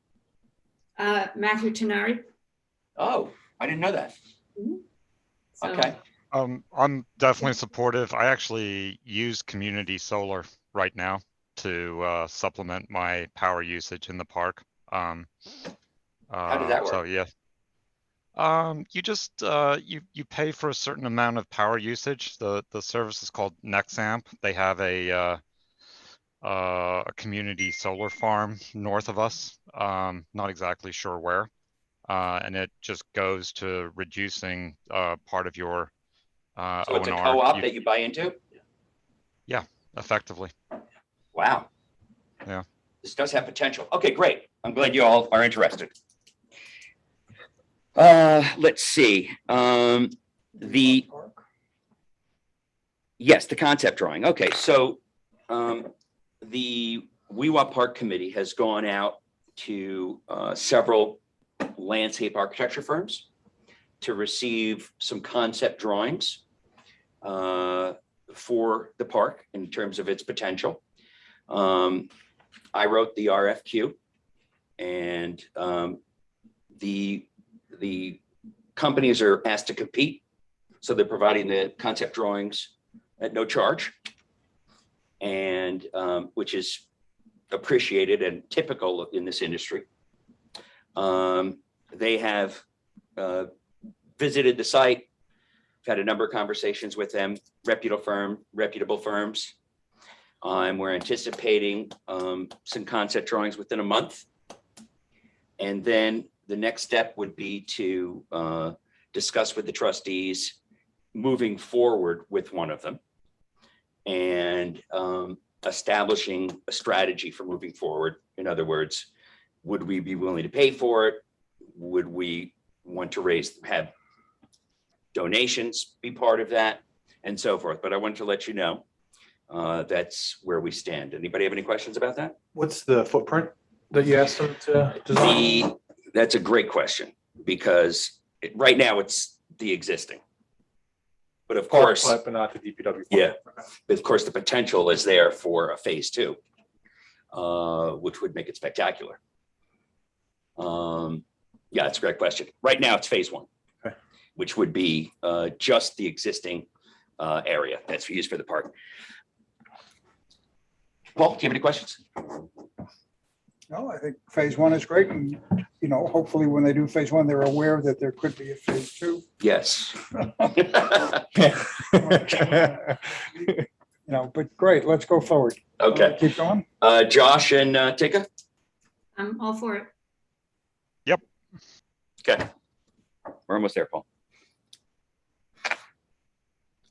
Matthew Tenari. Oh, I didn't know that. So- Okay. I'm definitely supportive. I actually use community solar right now to supplement my power usage in the park. How does that work? So yeah. You just you pay for a certain amount of power usage. The service is called Nexamp. They have a community solar farm north of us. Not exactly sure where. And it just goes to reducing part of your So it's a O&R. co-op that you buy into? Yeah, effectively. Wow. Yeah. This does have potential. Okay, great. I'm glad you all are interested. Let's see. Yes, the concept drawing. Okay, so the Weewha Park Committee has gone out to several landscape architecture firms to receive some concept drawings for the park in terms of its potential. I wrote the RFQ, and the companies are asked to compete. So they're providing the concept drawings at no charge, and which is appreciated and typical in this industry. They have visited the site, had a number of conversations with them, reputable firms. And we're anticipating some concept drawings within a month. And then the next step would be to discuss with the trustees moving forward with one of them and establishing a strategy for moving forward. In other words, would we be willing to pay for it? Would we want to have donations be part of that, and so forth? But I wanted to let you know that's where we stand. Anybody have any questions about that? What's the footprint that you asked them to design? That's a great question, because right now it's the existing. But of course, But not the DPW. yeah, of course, the potential is there for a phase 2, which would make it spectacular. Yeah, that's a great question. Right now it's phase 1, Okay. which would be just the existing area that's used for the park. Paul, do you have any questions? No, I think phase 1 is great, and, hopefully when they do phase 1, they're aware that there could be a phase 2. Yes. But great, let's go forward. Okay. Keep going. Josh and Tika? I'm all for it. Okay. We're almost there, Paul.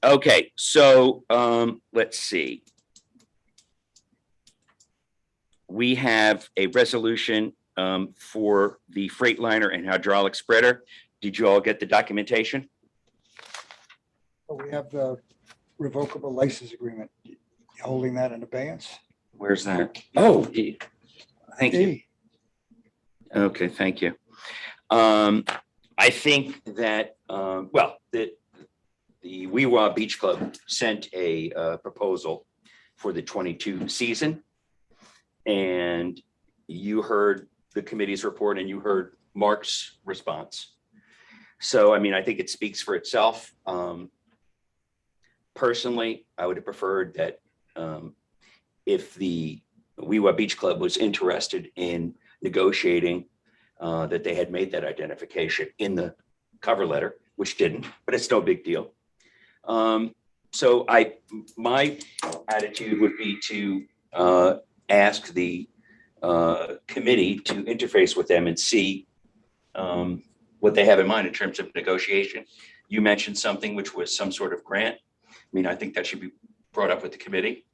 Okay, so let's see. We have a resolution for the Freightliner and hydraulic spreader. Did you all get the documentation? We have the revocable license agreement. You holding that in abeyance? Where's that? Oh, thank you. Okay, thank you. I think that, the Weewha Beach Club sent a proposal for the 22 season. And you heard the committee's report and you heard Mark's response. So, I think it speaks for itself. Personally, I would have preferred that if the Weewha Beach Club was interested in negotiating, that they had made that identification in the cover letter, which didn't, but it's no big deal. So my attitude would be to ask the committee to interface with them and see what they have in mind in terms of negotiation. You mentioned something which was some sort of grant. I mean, I think that should be brought up with the committee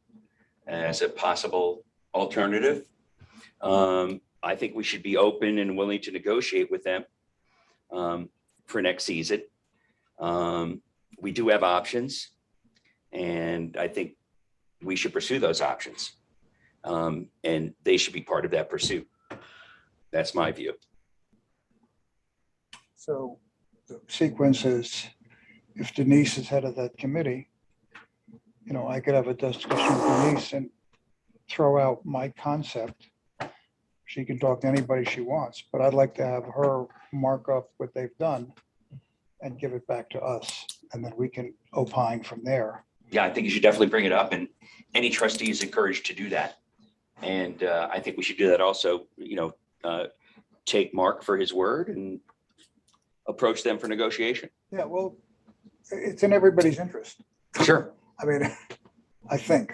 as a possible alternative. I think we should be open and willing to negotiate with them for next season. We do have options, and I think we should pursue those options. And they should be part of that pursuit. That's my view. So the sequence is, if Denise is head of that committee, you know, I could have a discussion with Denise and throw out my concept. She can talk to anybody she wants, but I'd like to have her mark up what they've done and give it back to us, and then we can opine from there. Yeah, I think you should definitely bring it up, and any trustee is encouraged to do that. And I think we should do that also, you know, take Mark for his word and approach them for negotiation. Yeah, well, it's in everybody's interest. Sure. I mean, I think.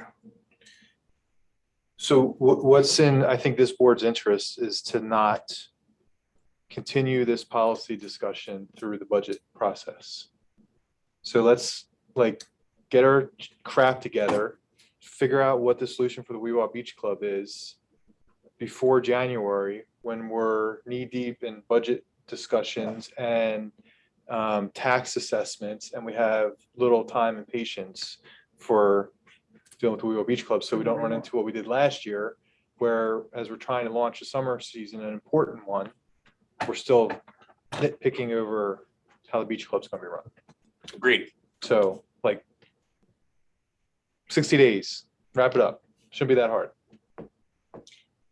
So what's in, I think, this board's interest is to not continue this policy discussion through the budget process. So let's like get our crap together, figure out what the solution for the Weewha Beach Club is before January, when we're knee deep in budget discussions and tax assessments, and we have little time and patience for dealing with the Weewha Beach Club, so we don't run into what we did last year, where as we're trying to launch the summer season, an important one, we're still nitpicking over how the beach club's gonna be run. Agreed. So like 60 days, wrap it up. Shouldn't be that hard.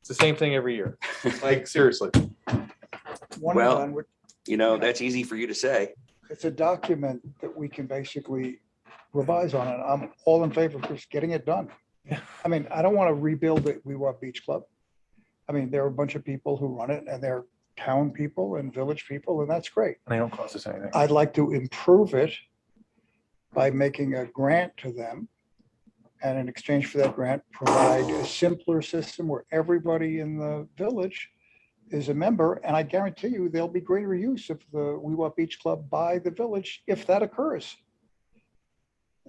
It's the same thing every year. Like seriously. One and Well, done with- you know, that's easy for you to say. It's a document that we can basically revise on, and I'm all in favor of just getting it done. I mean, I don't want to rebuild the Weewha Beach Club. I mean, there are a bunch of people who run it, and they're town people and village people, and that's great. They don't cost us anything. I'd like to improve it by making a grant to them, and in exchange for that grant, provide a simpler system where everybody in the village is a member, and I guarantee you there'll be greater use of the Weewha Beach Club by the village if that occurs.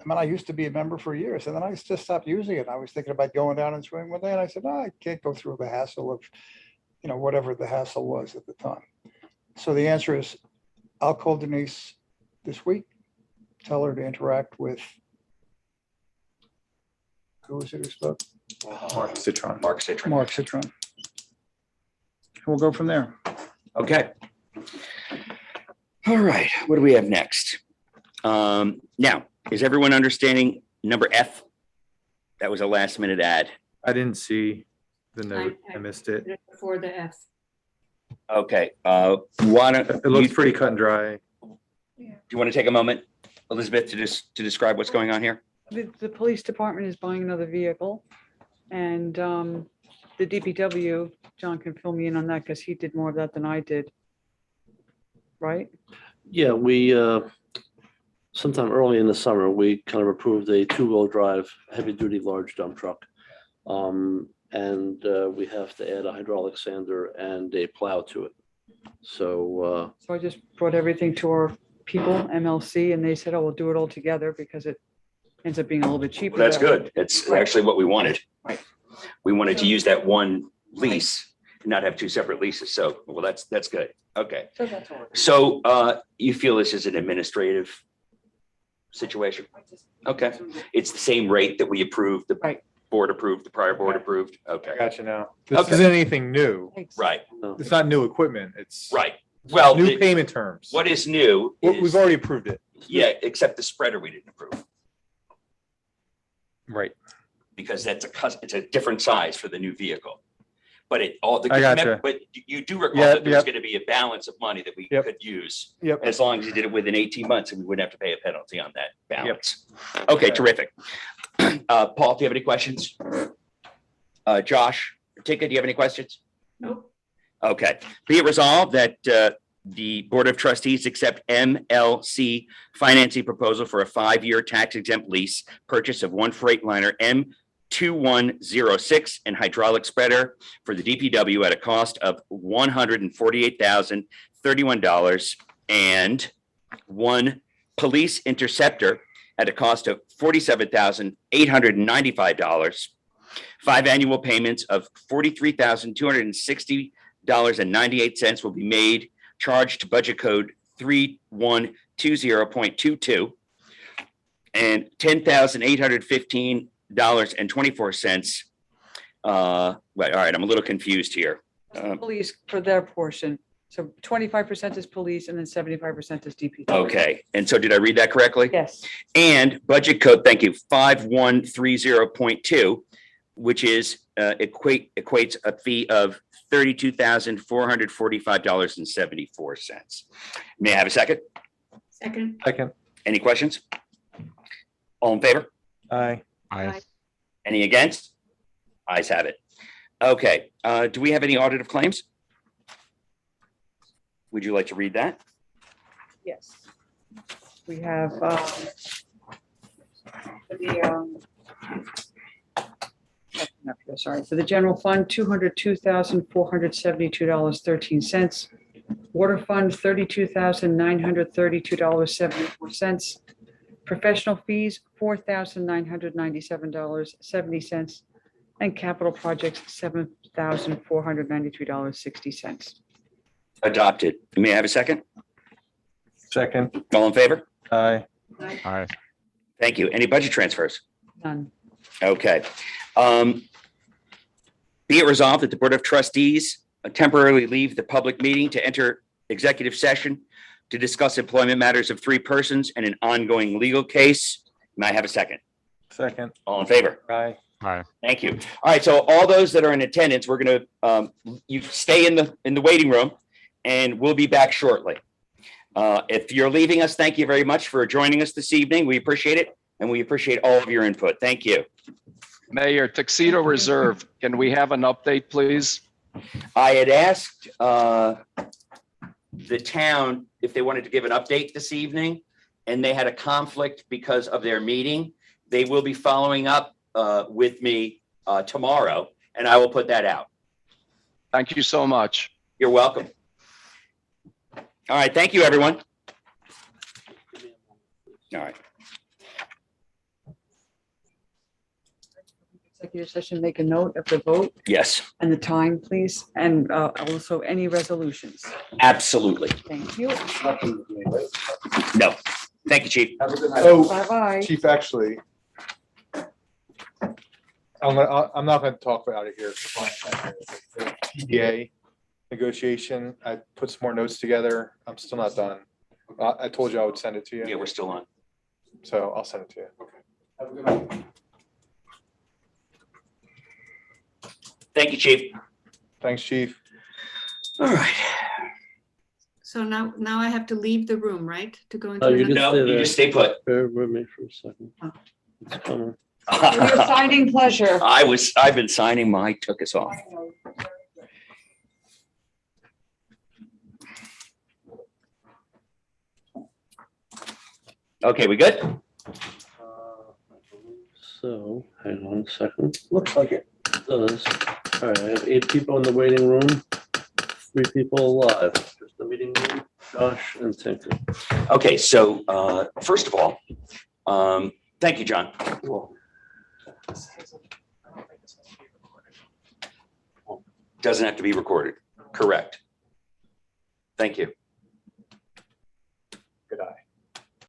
I mean, I used to be a member for years, and then I just stopped using it. I was thinking about going down and swimming one day, and I said, no, I can't go through the hassle of, you know, whatever the hassle was at the time. So the answer is, I'll call Denise this week, tell her to interact with, who was it who spoke? Mark Citron. Mark Citron. Mark Citron. We'll go from there. Okay. All right, what do we have next? Now, is everyone understanding number F? That was a last minute add. I didn't see the note. I missed it. Before the F. Okay, why don't It looks pretty cut and dry. do you want to take a moment, Elizabeth, to describe what's going on here? The police department is buying another vehicle, and the DPW, John can fill me in on that because he did more of that than I did. Right? Yeah, we, sometime early in the summer, we kind of approved a two-wheel drive, heavy-duty large dump truck. And we have to add a hydraulic sander and a plow to it. So, So I just brought everything to our people, MLC, and they said, oh, we'll do it all together because it ends up being a little bit cheaper. Well, that's that way. good. It's actually what we wanted. Right. We wanted to use that one lease and not have two separate leases. So, well, that's good. Okay. So that's all. So you feel this is an administrative situation? Okay. It's the same rate that we approved, the board approved, the prior board approved? Okay. I got you now. This Okay. isn't anything new. Right. It's not new equipment. It's Right. Well, new payment terms. what is new We've is, already approved it. yeah, except the spreader we didn't approve Right. because it's a different size for the new vehicle. But it all, I gotcha. but you do recall Yep, that there was yep. going to be a balance of money that we Yep. could use Yep. as long as you did it within 18 months and we wouldn't have to pay a penalty on that balance. Okay, terrific. Paul, do you have any questions? Josh, Tika, do you have any questions? Nope. Okay, be it resolved that the Board of Trustees accept MLC financing proposal for a 5-year tax exempt lease purchase of one Freightliner 2106 and hydraulic spreader for the DPW at a cost of $148,031, and one police interceptor at a cost of $47,895. 5 annual payments of $43,260.98 will be made, charged to budget code 3120.22, and $10,815.24. All right, I'm a little confused here. Police for their portion. So 25% is police and then 75% is DPW. Okay, and so did I read that correctly? Yes. And budget code, thank you, 5130.2, which is equates a fee of $32,445.74. May I have a second? Second. Second. Any questions? All in favor? Aye. Aye. Any against? Ayes have it. Okay, do we have any audit of claims? Would you like to read that? Yes. We have for the general fund, $202,472.13. Water fund, $32,932.74. Professional fees, $4,997.70. And capital projects, $7,493.60. Adopted. May I have a second? Second. All in favor? Aye. Aye. Thank you. Any budget transfers? None. Okay. Be it resolved that the Board of Trustees temporarily leave the public meeting to enter executive session to discuss employment matters of 3 persons and an ongoing legal case. May I have a second? Second. All in favor? Aye. Aye. Thank you. All right, so all those that are in attendance, we're going to, you stay in the waiting room and we'll be back shortly. If you're leaving us, thank you very much for joining us this evening. We appreciate it, and we appreciate all of your input. Thank you. Mayor, Tuxedo Reserve, can we have an update, please? I had asked the town if they wanted to give an update this evening, and they had a conflict because of their meeting. They will be following up with me tomorrow, and I will put that out. Thank you so much. You're welcome. All right, thank you, everyone. All right. Executive session, make a note of the vote Yes, and the time, please, and also any resolutions. absolutely. Thank you. No, thank you, Chief. Oh, Bye-bye. Chief, actually, I'm not gonna talk about it here. The PDA negotiation, I put some more notes together. I'm still not done. I told you I would send it to you. Yeah, we're still on. So I'll send it to you. Have a good night. Thank you, Chief. Thanks, Chief. All right. So now I have to leave the room, right? To go into Oh, you another. just No, did you it. just stay put. Bear with me for a second. Oh. It's coming. For your signing pleasure. I've been signing my took us off. Okay, we good? So, hang on a second. Looks like it. It does. All right, I have 8 people in the waiting room, 3 people alive. Just the meeting room, Josh and Tinker. Okay, so first of all, thank you, John. Doesn't have to be recorded. Correct. Thank you.